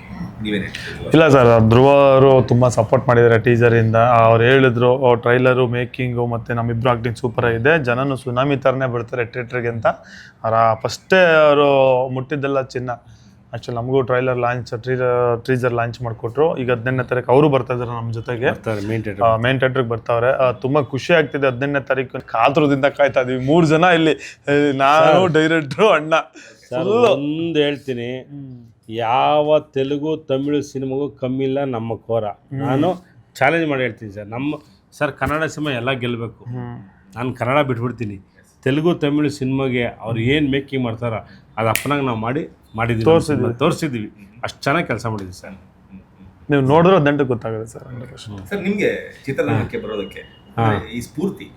ನೀವೇನು ಹೇಳ್ತೀರಿ? ಇಲ್ಲ ಸರ್, ಧ್ರುವ ಅವರು ತುಂಬ ಸಪೋರ್ಟ್ ಮಾಡಿದ್ದಾರೆ ಟೀಸರಿಂದ. ಅವ್ರು ಹೇಳಿದ್ರು ಟ್ರೈಲರು, ಮೇಕಿಂಗು ಮತ್ತು ನಮ್ಮಿಬ್ರು ಆಕ್ಟಿಂಗ್ ಸೂಪರ್ ಆಗಿದೆ, ಜನನು ಸುನಾಮಿ ಥರನೇ ಬರ್ತಾರೆ ಥಿಯೇಟ್ರಿಗೆ ಅಂತ. ಫಸ್ಟೇ ಅವರು ಮುಟ್ಟಿದ್ದೆಲ್ಲ ಚಿನ್ನ. ಆ್ಯಕ್ಚುಲಿ ನಮಗೂ ಟ್ರೈಲರ್ ಲಾಂಚ್ ಟೀಸರ್ ಲಾಂಚ್ ಮಾಡಿಕೊಟ್ರು. ಈಗ 18ನೇ ತಾರೀಕು ಅವರು ಬರ್ತಾ ಇದ್ದಾರೆ ನಮ್ಮ ಜೊತೆಗೆ, ಮೇನ್ ಥಿಯೇಟ್ರಿಗೆ ಬರ್ತಾವ್ರೆ. ತುಂಬ ಖುಷಿ ಆಗ್ತಿದೆ. 18ನೇ ತಾರೀಕು ಕಾತುರದಿಂದ ಕಾಯ್ತಾ ಇದೀವಿ. 3 ಜನ ಇಲ್ಲಿ, ನಾನು, ಡೈರೆಕ್ಟ್ರು, ಅಣ್ಣ. ಒಂದು ಹೇಳ್ತೀನಿ, ಯಾವ ತೆಲುಗು ತಮಿಳು ಸಿನಿಮಾಗೂ ಕಮ್ಮಿ ಇಲ್ಲ ನಮ್ಮ ಕೋರ. ನಾನು ಚಾಲೆಂಜ್ ಮಾಡಿ ಹೇಳ್ತೀನಿ ಸರ್, ಕನ್ನಡ ಸಿನಿಮಾ ಎಲ್ಲ ಗೆಲ್ಲಬೇಕು. ನಾನು ಕನ್ನಡ ಬಿಟ್ಬಿಡ್ತೀನಿ. ತೆಲುಗು ತಮಿಳು ಸಿನಿಮಾಗೆ ಅವ್ರು ಏನು ಮೇಕಿಂಗ್ ಮಾಡ್ತಾರೋ ಅದು ಅಪ್ಪನಾಗ ನಾವು ಮಾಡಿದ್ದೀವಿ, ತೋರಿಸಿದ್ದೀವಿ. ಅಷ್ಟು ಚೆನ್ನಾಗಿ ಕೆಲಸ ಮಾಡಿದ್ವಿ ಸರ್. ನೀವು ನೋಡಿದ್ರೆ 18 ಗೊತ್ತಾಗುತ್ತೆ ಸರ್. ಸರ್ ನಿಮಗೆ ಚಿತ್ರರಂಗಕ್ಕೆ ಬರೋದಕ್ಕೆ ಈ ಸ್ಫೂರ್ತಿ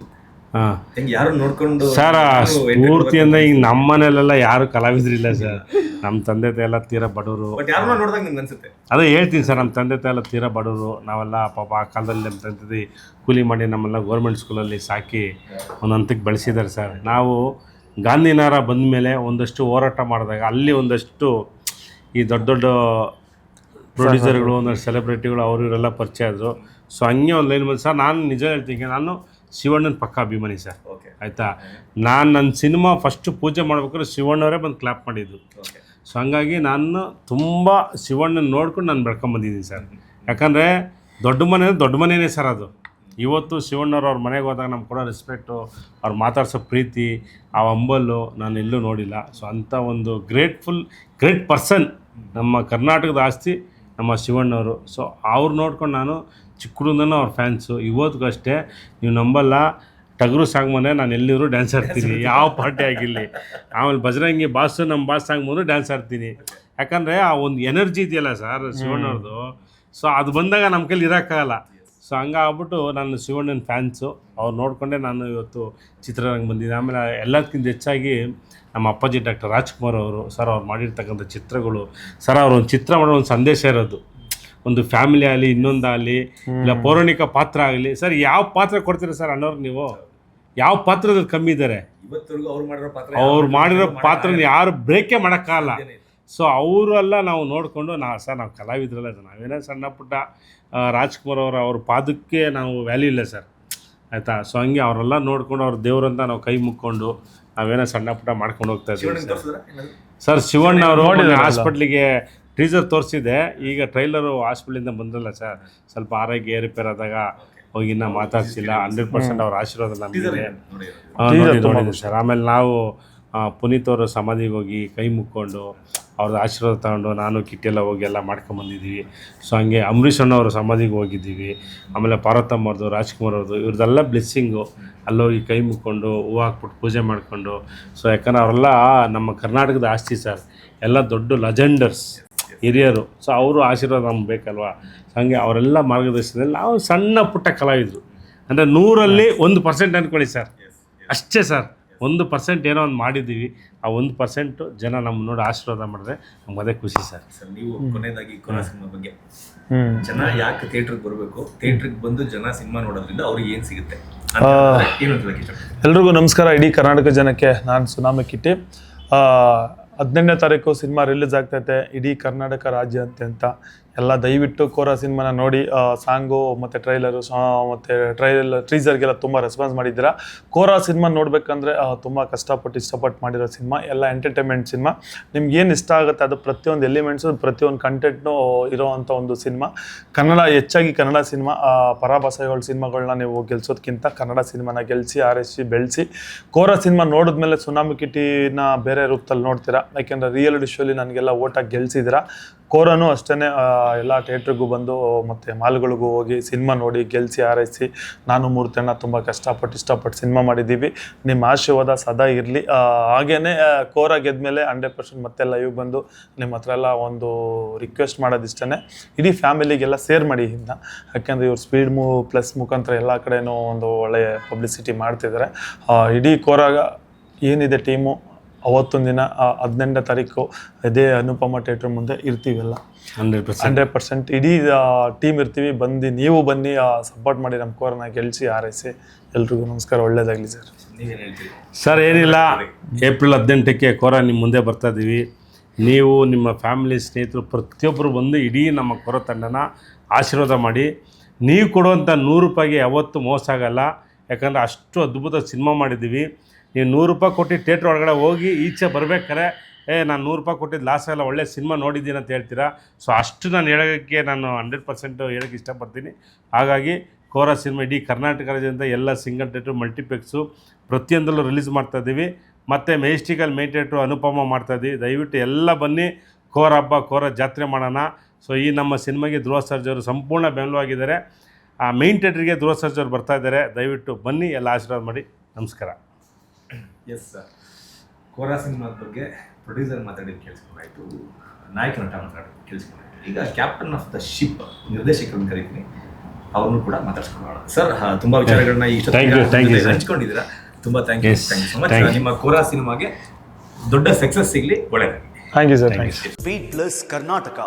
ಯಾರು ನೋಡ್ಕೊಂಡು ಸರ್? ಸ್ಫೂರ್ತಿ ಅಂದ್ರೆ ಈಗ ನಮ್ಮ ಮನೇಲೆಲ್ಲ ಯಾರು ಕಲಾವಿದ್ರಿಲ್ಲ ಸರ್. ನಮ್ಮ ತಂದೆ ತಾಯಿ ಎಲ್ಲ ತೀರಾ ಬಡವರು. ಅದೇ ಹೇಳ್ತೀನಿ ಸರ್, ನಮ್ಮ ತಂದೆ ತಾಯಿ ಎಲ್ಲ ತೀರಾ ಬಡವರು. ನಾವೆಲ್ಲ ಪಾಪ ಆ ಕಾಲದಲ್ಲಿ ನಮ್ಮ ತಂದೆ ಕೂಲಿ ಮಾಡಿ ನಮ್ಮೆಲ್ಲ ಗೌರ್ಮೆಂಟ್ ಸ್ಕೂಲಲ್ಲಿ ಸಾಕಿ ಒಂದು ಹಂತಕ್ಕೆ ಬೆಳೆಸಿದ್ದಾರೆ ಸರ್. ನಾವು ಗಾಂಧಿನಗರ ಬಂದ ಮೇಲೆ ಒಂದಷ್ಟು ಹೋರಾಟ ಮಾಡಿದಾಗ ಅಲ್ಲಿ ಒಂದಷ್ಟು ಈ ದೊಡ್ಡ ದೊಡ್ಡ ಪ್ರೊಡ್ಯೂಸರ್ಗಳು, ಒಂದಷ್ಟು ಸೆಲೆಬ್ರಿಟಿಗಳು ಅವರು ಇವರೆಲ್ಲ ಪರಿಚಯ ಆದರು. ಸೊ ಹಂಗೆ ಒಂದು ಲೈನ್ ಬಂದು ಸರ್, ನಾನು ನಿಜ ಹೇಳ್ತೀನಿ, ನಾನು ಶಿವಣ್ಣನ ಪಕ್ಕ ಅಭಿಮಾನಿ ಸರ್. ಆಯಿತಾ, ನಾನು ನನ್ನ ಸಿನಿಮಾ ಫಸ್ಟು ಪೂಜೆ ಮಾಡ್ಬೇಕಾದ್ರೆ ಶಿವಣ್ಣವರೇ ಬಂದು ಕ್ಲಾಪ್ ಮಾಡಿದ್ದು. ಸೊ ಹಂಗಾಗಿ ನಾನು ತುಂಬ ಶಿವಣ್ಣನ ನೋಡ್ಕೊಂಡು ನಾನು ಬೆಳ್ಕೊಂಬಂದಿದ್ದೀನಿ ಸರ್. ಯಾಕಂದರೆ ದೊಡ್ಡ ಮನೆಯೇ ಸರ್ ಅದು. ಇವತ್ತು ಶಿವಣ್ಣವ್ರು ಅವ್ರ ಮನೆಗೆ ಹೋದಾಗ ನಮ್ಗೆ ಕೊಡೋ ರೆಸ್ಪೆಕ್ಟು, ಅವ್ರು ಮಾತಾಡ್ಸೋ ಪ್ರೀತಿ, ಆ ಅಂಬಲ್ಲು ನಾನು ಎಲ್ಲೂ ನೋಡಿಲ್ಲ. ಸೊ ಅಂಥ ಒಂದು ಗ್ರೇಟ್ ಪರ್ಸನ್ ನಮ್ಮ ಕರ್ನಾಟಕದ ಆಸ್ತಿ ನಮ್ಮ ಶಿವಣ್ಣವರು. ಸೊ ಅವ್ರು ನೋಡ್ಕೊಂಡು ನಾನು ಚಿಕ್ಕದಿಂದನೂ ಅವ್ರ ಫ್ಯಾನ್ಸು. ಇವತ್ತಿಗೂ ಅಷ್ಟೇ, ನೀವು ನಂಬಲ್ಲ, ಟಗರು ಸಾಂಗ್ ಮನೆ ನಾನು ಎಲ್ಲಿದ್ರು ಡ್ಯಾನ್ಸ್ ಆಡ್ತೀನಿ, ಯಾವ ಪಾರ್ಟಿ ಆಗಿರಲಿ. ಆಮೇಲೆ ಬಜರಂಗಿ ಬಾಸು ನಮ್ಮ ಬಾಸ್ ಸಾಂಗ್ ಮುಂದೆ ಡ್ಯಾನ್ಸ್ ಆಡ್ತೀನಿ. ಯಾಕಂದರೆ ಆ ಒಂದು ಎನರ್ಜಿ ಇದೆಯಲ್ಲ ಸರ್ ಶಿವಣ್ಣವ್ರದ್ದು. ಸೊ ಅದು ಬಂದಾಗ ನಮ್ಮ ಕೈಲಿ ಇರೋಕ್ಕಾಗಲ್ಲ. ಸೊ ಹಂಗಾಗ್ಬಿಟ್ಟು ನಾನು ಶಿವಣ್ಣನ ಫ್ಯಾನ್ಸು. ಅವ್ರು ನೋಡಿಕೊಂಡೆ ನಾನು ಇವತ್ತು ಚಿತ್ರರಂಗ ಬಂದಿದ್ದೆ. ಆಮೇಲೆ ಎಲ್ಲದಕ್ಕಿಂತ ಹೆಚ್ಚಾಗಿ ನಮ್ಮ ಅಪ್ಪಾಜಿ ಡಾಕ್ಟರ್ ರಾಜ್ಕುಮಾರ್ ಅವರು ಸರ್ ಅವ್ರು ಮಾಡಿರ್ತಕ್ಕಂಥ ಚಿತ್ರಗಳು, ಸರ್ ಅವ್ರು ಒಂದು ಚಿತ್ರ ಮಾಡೋ ಒಂದು ಸಂದೇಶ ಇರೋದು, ಒಂದು ಫ್ಯಾಮಿಲಿ ಆಗಲಿ ಇನ್ನೊಂದಾಗಲಿ ಇಲ್ಲ ಪೌರಾಣಿಕ ಪಾತ್ರ ಆಗಲಿ. ಸರ್ ಯಾವ ಪಾತ್ರ ಕೊಡ್ತೀರಾ ಸರ್ ಅಣ್ಣವ್ರು ನೀವು? ಯಾವ ಪಾತ್ರದಲ್ಲಿ ಕಮ್ಮಿ ಇದ್ದಾರೆ? ಅವ್ರು ಮಾಡಿರೋ ಪಾತ್ರ ಯಾರು ಬ್ರೇಕೇ ಮಾಡೋಕ್ಕಾಗಲ್ಲ. ಸೊ ಅವರೆಲ್ಲ ನಾವು ನೋಡಿಕೊಂಡು ನಾವು ಕಲಾವಿದ್ರಲ್ಲ, ನಾವೇನೋ ಸಣ್ಣ ಪುಟ್ಟ ರಾಜ್ಕುಮಾರ್ ಅವ್ರ ಪಾದಕ್ಕೆ ನಾವು ವ್ಯಾಲ್ಯೂ ಇಲ್ಲ ಸರ್, ಆಯಿತಾ. ಸೊ ಹಂಗೆ ಅವರೆಲ್ಲ ನೋಡಿಕೊಂಡು ಅವ್ರ ದೇವ್ರಂತ ನಾವು ಕೈ ಮುಕ್ಕೊಂಡು ನಾವೇನೋ ಸಣ್ಣ ಪುಟ್ಟ ಮಾಡ್ಕೊಂಡು ಹೋಗ್ತಾ ಇದ್ದೀವಿ ಸರ್. ಶಿವಣ್ಣ ಅವರು ಹಾಸ್ಪಿಟ್ಲಿಗೆ ಟೀಸರ್ ತೋರಿಸಿದೆ, ಈಗ ಟ್ರೈಲರು ಹಾಸ್ಪಿಟ್ಲಿಂದ ಬಂದ್ರಲ್ಲ ಸರ್, ಸ್ವಲ್ಪ ಆರೋಗ್ಯ ಏರುಪೇರ್ ಆದಾಗ ಹೋಗಿ ಇನ್ನೂ ಮಾತಾಡ್ಸಿಲ್ಲ. 100% ಅವ್ರ ಆಶೀರ್ವಾದ ನಮಗೆ ನೋಡಿದ್ವಿ ಸರ್. ಆಮೇಲೆ ನಾವು ಪುನೀತ್ ಅವರ ಸಮಾಧಿಗೆ ಹೋಗಿ ಕೈ ಮುಕ್ಕೊಂಡು ಅವ್ರದ್ದು ಆಶೀರ್ವಾದ ತಗೊಂಡು ನಾನು ಕಿಟ್ಟೆಲ್ಲ ಹೋಗಿ ಎಲ್ಲ ಮಾಡ್ಕೊಂಬಂದಿದ್ದೀವಿ. ಸೊ ಹಂಗೆ ಅಂಬರೀಷ್ ಅಣ್ಣವ್ರ ಸಮಾಧಿಗೆ ಹೋಗಿದ್ದೀವಿ. ಆಮೇಲೆ ಪಾರ್ವತಮ್ಮ ಅವ್ರದ್ದು, ರಾಜ್ಕುಮಾರ್ ಅವ್ರದ್ದು, ಇವ್ರದ್ದೆಲ್ಲ ಬ್ಲೆಸ್ಸಿಂಗು. ಅಲ್ಲೋಗಿ ಕೈ ಮುಕ್ಕೊಂಡು ಹೂವು ಹಾಕ್ಬಿಟ್ಟು ಪೂಜೆ ಮಾಡಿಕೊಂಡು. ಸೊ ಯಾಕಂದ್ರೆ ಅವರೆಲ್ಲ ನಮ್ಮ ಕರ್ನಾಟಕದ ಆಸ್ತಿ ಸರ್, ಎಲ್ಲ ದೊಡ್ಡ ಲೆಜೆಂಡರ್ಸ್ ಹಿರಿಯರು. ಸೊ ಅವರು ಆಶೀರ್ವಾದ ನಮ್ಗೆ ಬೇಕಲ್ವಾ. ಹಾಗೆ ಅವರೆಲ್ಲ ಮಾರ್ಗದರ್ಶನದಲ್ಲಿ ನಾವು ಸಣ್ಣ ಪುಟ್ಟ ಕಲಾವಿದರು, ಅಂದರೆ 100ರಲ್ಲಿ 1% ಅಂದ್ಕೊಳ್ಳಿ ಸರ್, ಅಷ್ಟೇ ಸರ್. 1% ಏನೋ ಒಂದು ಮಾಡಿದ್ದೀವಿ. ಆ 1% ಜನ ನಮ್ಮ ನೋಡಿ ಆಶೀರ್ವಾದ ಮಾಡಿದ್ರೆ ನಮ್ಗೆ ಅದೇ ಖುಷಿ ಸರ್. ನೀವು ಕೊನೆಯದಾಗಿ ಕೊರೋನಾ ಸಿನಿಮಾ ಬಗ್ಗೆ, ಜನ ಯಾಕೆ ಥಿಯೇಟ್ರಿಗೆ ಬರಬೇಕು, ಥಿಯೇಟ್ರಿಗೆ ಬಂದು ಜನ ಸಿನಿಮಾ ನೋಡೋದ್ರಿಂದ ಅವ್ರಿಗೆ ಏನು ಸಿಗುತ್ತೆ? ಎಲ್ರಿಗೂ ನಮಸ್ಕಾರ. ಇಡೀ ಕರ್ನಾಟಕ ಜನಕ್ಕೆ ನಾನು ಸುನಾಮಿ ಕಿಟ್ಟಿ. 18ನೇ ತಾರೀಕು ಸಿನಿಮಾ ರಿಲೀಸ್ ಆಗ್ತೈತೆ ಇಡೀ ಕರ್ನಾಟಕ ರಾಜ್ಯಾದ್ಯಂತ. ಎಲ್ಲ ದಯವಿಟ್ಟು ಕೋರಾ ಸಿನಿಮಾನ ನೋಡಿ. ಸಾಂಗು ಮತ್ತು ಟ್ರೈಲರು ಮತ್ತು ಟೀಸರ್ಗೆಲ್ಲ ತುಂಬ ರೆಸ್ಪಾನ್ಸ್ ಮಾಡಿದ್ದೀರಾ. ಕೋರಾ ಸಿನಿಮಾ ನೋಡಬೇಕಂದ್ರೆ ತುಂಬ ಕಷ್ಟಪಟ್ಟು ಇಷ್ಟಪಟ್ಟು ಮಾಡಿರೋ ಸಿನಿಮಾ, ಎಲ್ಲ ಎಂಟರ್ಟೈನ್ಮೆಂಟ್ ಸಿನಿಮಾ. ನಿಮ್ಗೆ ಏನು ಇಷ್ಟ ಆಗುತ್ತೆ ಅದು ಪ್ರತಿಯೊಂದು ಎಲಿಮೆಂಟ್ಸು, ಪ್ರತಿಯೊಂದು ಕಂಟೆಂಟ್ನೂ ಇರೋವಂಥ ಒಂದು ಸಿನಿಮಾ. ಹೆಚ್ಚಾಗಿ ಕನ್ನಡ ಸಿನಿಮಾ, ಪರಾಭಾಷೆಗಳ ಸಿನಿಮಾಗಳನ್ನ ನೀವು ಗೆಲ್ಸೋದಕ್ಕಿಂತ ಕನ್ನಡ ಸಿನಿಮಾನ ಗೆಲ್ಲಿಸಿ ಆರೈಸಿ ಬೆಳೆಸಿ. ಕೋರಾ ಸಿನಿಮಾ ನೋಡಿದ್ಮೇಲೆ ಸುನಾಮಿ ಕಿಟ್ಟಿನ ಬೇರೆ ರೂಪದಲ್ಲಿ ನೋಡ್ತೀರಾ. ಯಾಕೆಂದರೆ ರಿಯಾಲಿಟಿ ಶೋಲಿ ನನಗೆಲ್ಲ ಓಟಾಗಿ ಗೆಲ್ಸಿದ್ದೀರಾ. ಕೋರಾನು ಅಷ್ಟೇ, ಎಲ್ಲ ಥಿಯೇಟ್ರಿಗೂ ಬಂದು ಮತ್ತು ಮಾಲ್ಗಳಿಗೂ ಹೋಗಿ ಸಿನಿಮಾ ನೋಡಿ ಗೆಲ್ಲಿಸಿ ಆರೈಸಿ ನಾನು ಮೂರ್ತಣ್ಣ ತುಂಬ ಕಷ್ಟಪಟ್ಟು ಇಷ್ಟಪಟ್ಟು ಸಿನಿಮಾ ಮಾಡಿದ್ದೀವಿ. ನಿಮ್ಮ ಆಶೀರ್ವಾದ ಸದಾ ಇರಲಿ. ಹಾಗೇ ಕೋರಾ ಗೆದ್ಮೇಲೆ 100% ಮತ್ತೆ ಲೈವ್ ಬಂದು ನಿಮ್ಮ ಹತ್ರ ಎಲ್ಲ ಒಂದು ರಿಕ್ವೆಸ್ಟ್ ಮಾಡೋದಿಷ್ಟೇ, ಇಡೀ ಫ್ಯಾಮಿಲಿಗೆಲ್ಲ ಶೇರ್ ಮಾಡಿ ಇದನ್ನ. ಯಾಕೆಂದರೆ ಇವ್ರು ಸ್ಪೀಡ್ ಪ್ಲಸ್ ಮುಖಾಂತರ ಎಲ್ಲ ಕಡೆನೂ ಒಂದು ಒಳ್ಳೆಯ ಪಬ್ಲಿಸಿಟಿ ಮಾಡ್ತಿದ್ದಾರೆ. ಇಡೀ ಕೋರಾಗ ಏನಿದೆ ಟೀಮು, ಅವತ್ತೊಂದು ದಿನ 18ನೇ ತಾರೀಕು ಇದೇ ಅನುಪಮ ಥಿಯೇಟ್ರ್ ಮುಂದೆ ಇರ್ತೀವೆಲ್ಲ. 100% ಇಡೀ ಟೀಮ್ ಇರ್ತೀವಿ. ನೀವು ಬನ್ನಿ, ಸಪೋರ್ಟ್ ಮಾಡಿ, ನಮ್ಮ ಕೋರನ್ನ ಗೆಲ್ಲಿಸಿ ಆರೈಸಿ. ಎಲ್ರಿಗೂ ನಮಸ್ಕಾರ, ಒಳ್ಳೇದಾಗಲಿ ಸರ್. ಸರ್ ಏನಿಲ್ಲ, ಏಪ್ರಿಲ್ 18ಕ್ಕೆ ಕೋರಾ ನಿಮ್ಮ ಮುಂದೆ ಬರ್ತಾ ಇದ್ದೀವಿ. ನೀವು ನಿಮ್ಮ ಫ್ಯಾಮಿಲಿ ಸ್ನೇಹಿತರು ಪ್ರತಿಯೊಬ್ಬರು ಬಂದು ಇಡೀ ನಮ್ಮ ಕೋರಾ ತಂಡನ ಆಶೀರ್ವಾದ ಮಾಡಿ. ನೀವು ಕೊಡುವಂಥ 100 ರೂಪಾಯಿಗೆ ಯಾವತ್ತೂ ಮೋಸ ಆಗಲ್ಲ. ಯಾಕಂದರೆ ಅಷ್ಟು ಅದ್ಭುತ ಸಿನಿಮಾ ಮಾಡಿದ್ದೀವಿ. ನೀವು 100 ರೂಪಾಯಿ ಕೊಟ್ಟು ಥಿಯೇಟ್ರ್ ಒಳಗಡೆ ಹೋಗಿ ಈಚೆ ಬರ್ಬೇಕಾರೆ ನಾನು 100 ರೂಪಾಯಿ ಕೊಟ್ಟಿದ್ದು ಲಾಸ್ ಆಗಲ್ಲ, ಒಳ್ಳೆ ಸಿನಿಮಾ ನೋಡಿದ್ದೀನಿ ಅಂತ ಹೇಳ್ತೀರಾ. ಸೊ ಅಷ್ಟು ನಾನು ಹೇಳೋಕ್ಕೆ ನಾನು 100% ಹೇಳೋಕ್ಕೆ ಇಷ್ಟಪಡ್ತೀನಿ. ಹಾಗಾಗಿ ಕೋರಾ ಸಿನಿಮಾ ಇಡೀ ಕರ್ನಾಟಕ ರಾಜ್ಯದಿಂದ ಎಲ್ಲ ಸಿಂಗಲ್ ಥಿಯೇಟ್ರು, ಮಲ್ಟಿಪ್ಲೆಕ್ಸು ಪ್ರತಿಯೊಂದರಲ್ಲೂ ರಿಲೀಸ್ ಮಾಡ್ತಾಯಿದ್ದೀವಿ. ಮತ್ತು ಮೆಜೆಸ್ಟಿಕಲ್ ಮೇನ್ ಥಿಯೇಟ್ರು ಅನುಪಮ ಮಾಡ್ತಾಯಿದ್ದೀವಿ. ದಯವಿಟ್ಟು ಎಲ್ಲ ಬನ್ನಿ, ಕೋರಾ ಹಬ್ಬ, ಕೋರಾ ಜಾತ್ರೆ ಮಾಡೋಣ. ಸೊ ಈ ನಮ್ಮ ಸಿನಿಮಾಗೆ ಧ್ರುವ ಸರ್ಜಾ ಅವರು ಸಂಪೂರ್ಣ ಬೆಂಬಲವಾಗಿದ್ದಾರೆ. ಆ ಮೇನ್ ಥಿಯೇಟ್ರಿಗೆ ಧ್ರುವ ಸರ್ಜಾ ಅವರು ಬರ್ತಾಯಿದ್ದಾರೆ. ದಯವಿಟ್ಟು ಬನ್ನಿ, ಎಲ್ಲ ಆಶೀರ್ವಾದ ಮಾಡಿ. ನಮಸ್ಕಾರ. ಎಸ್ ಸರ್, ಕೋರಾ ಸಿನಿಮಾದ ಬಗ್ಗೆ ಪ್ರೊಡ್ಯೂಸರ್ ಮಾತಾಡಿದ್ದು ಕೇಳಿಸ್ಕೊಂಡಾಯ್ತು, ನಾಯಕ ನಟ ಮಾತಾಡೋದು ಕೇಳಿಸ್ಕೊಂಡಾಯ್ತು. ಈಗ ಕ್ಯಾಪ್ಟನ್ ಆಫ್ ದ ಶಿಪ್ ನಿರ್ದೇಶಕರನ್ನು ಕರೀತೀನಿ, ಅವ್ರನ್ನು ಕೂಡ ಮಾತಾಡ್ಸ್ಕೊಳ್ಳೋಣ. ಸರ್, ತುಂಬ ವಿಚಾರಗಳನ್ನ ಹಂಚ್ಕೊಂಡಿದ್ದೀರಾ, ತುಂಬ ಥ್ಯಾಂಕ್ ಯು ಸೊ ಮಚ್. ನಿಮ್ಮ ಕೋರಾ ಸಿನಿಮಾಗೆ ದೊಡ್ಡ ಸಕ್ಸಸ್ ಸಿಗಲಿ, ಒಳ್ಳೆಯದಾಗಲಿ. Thank you sir. Speed plus Karnataka.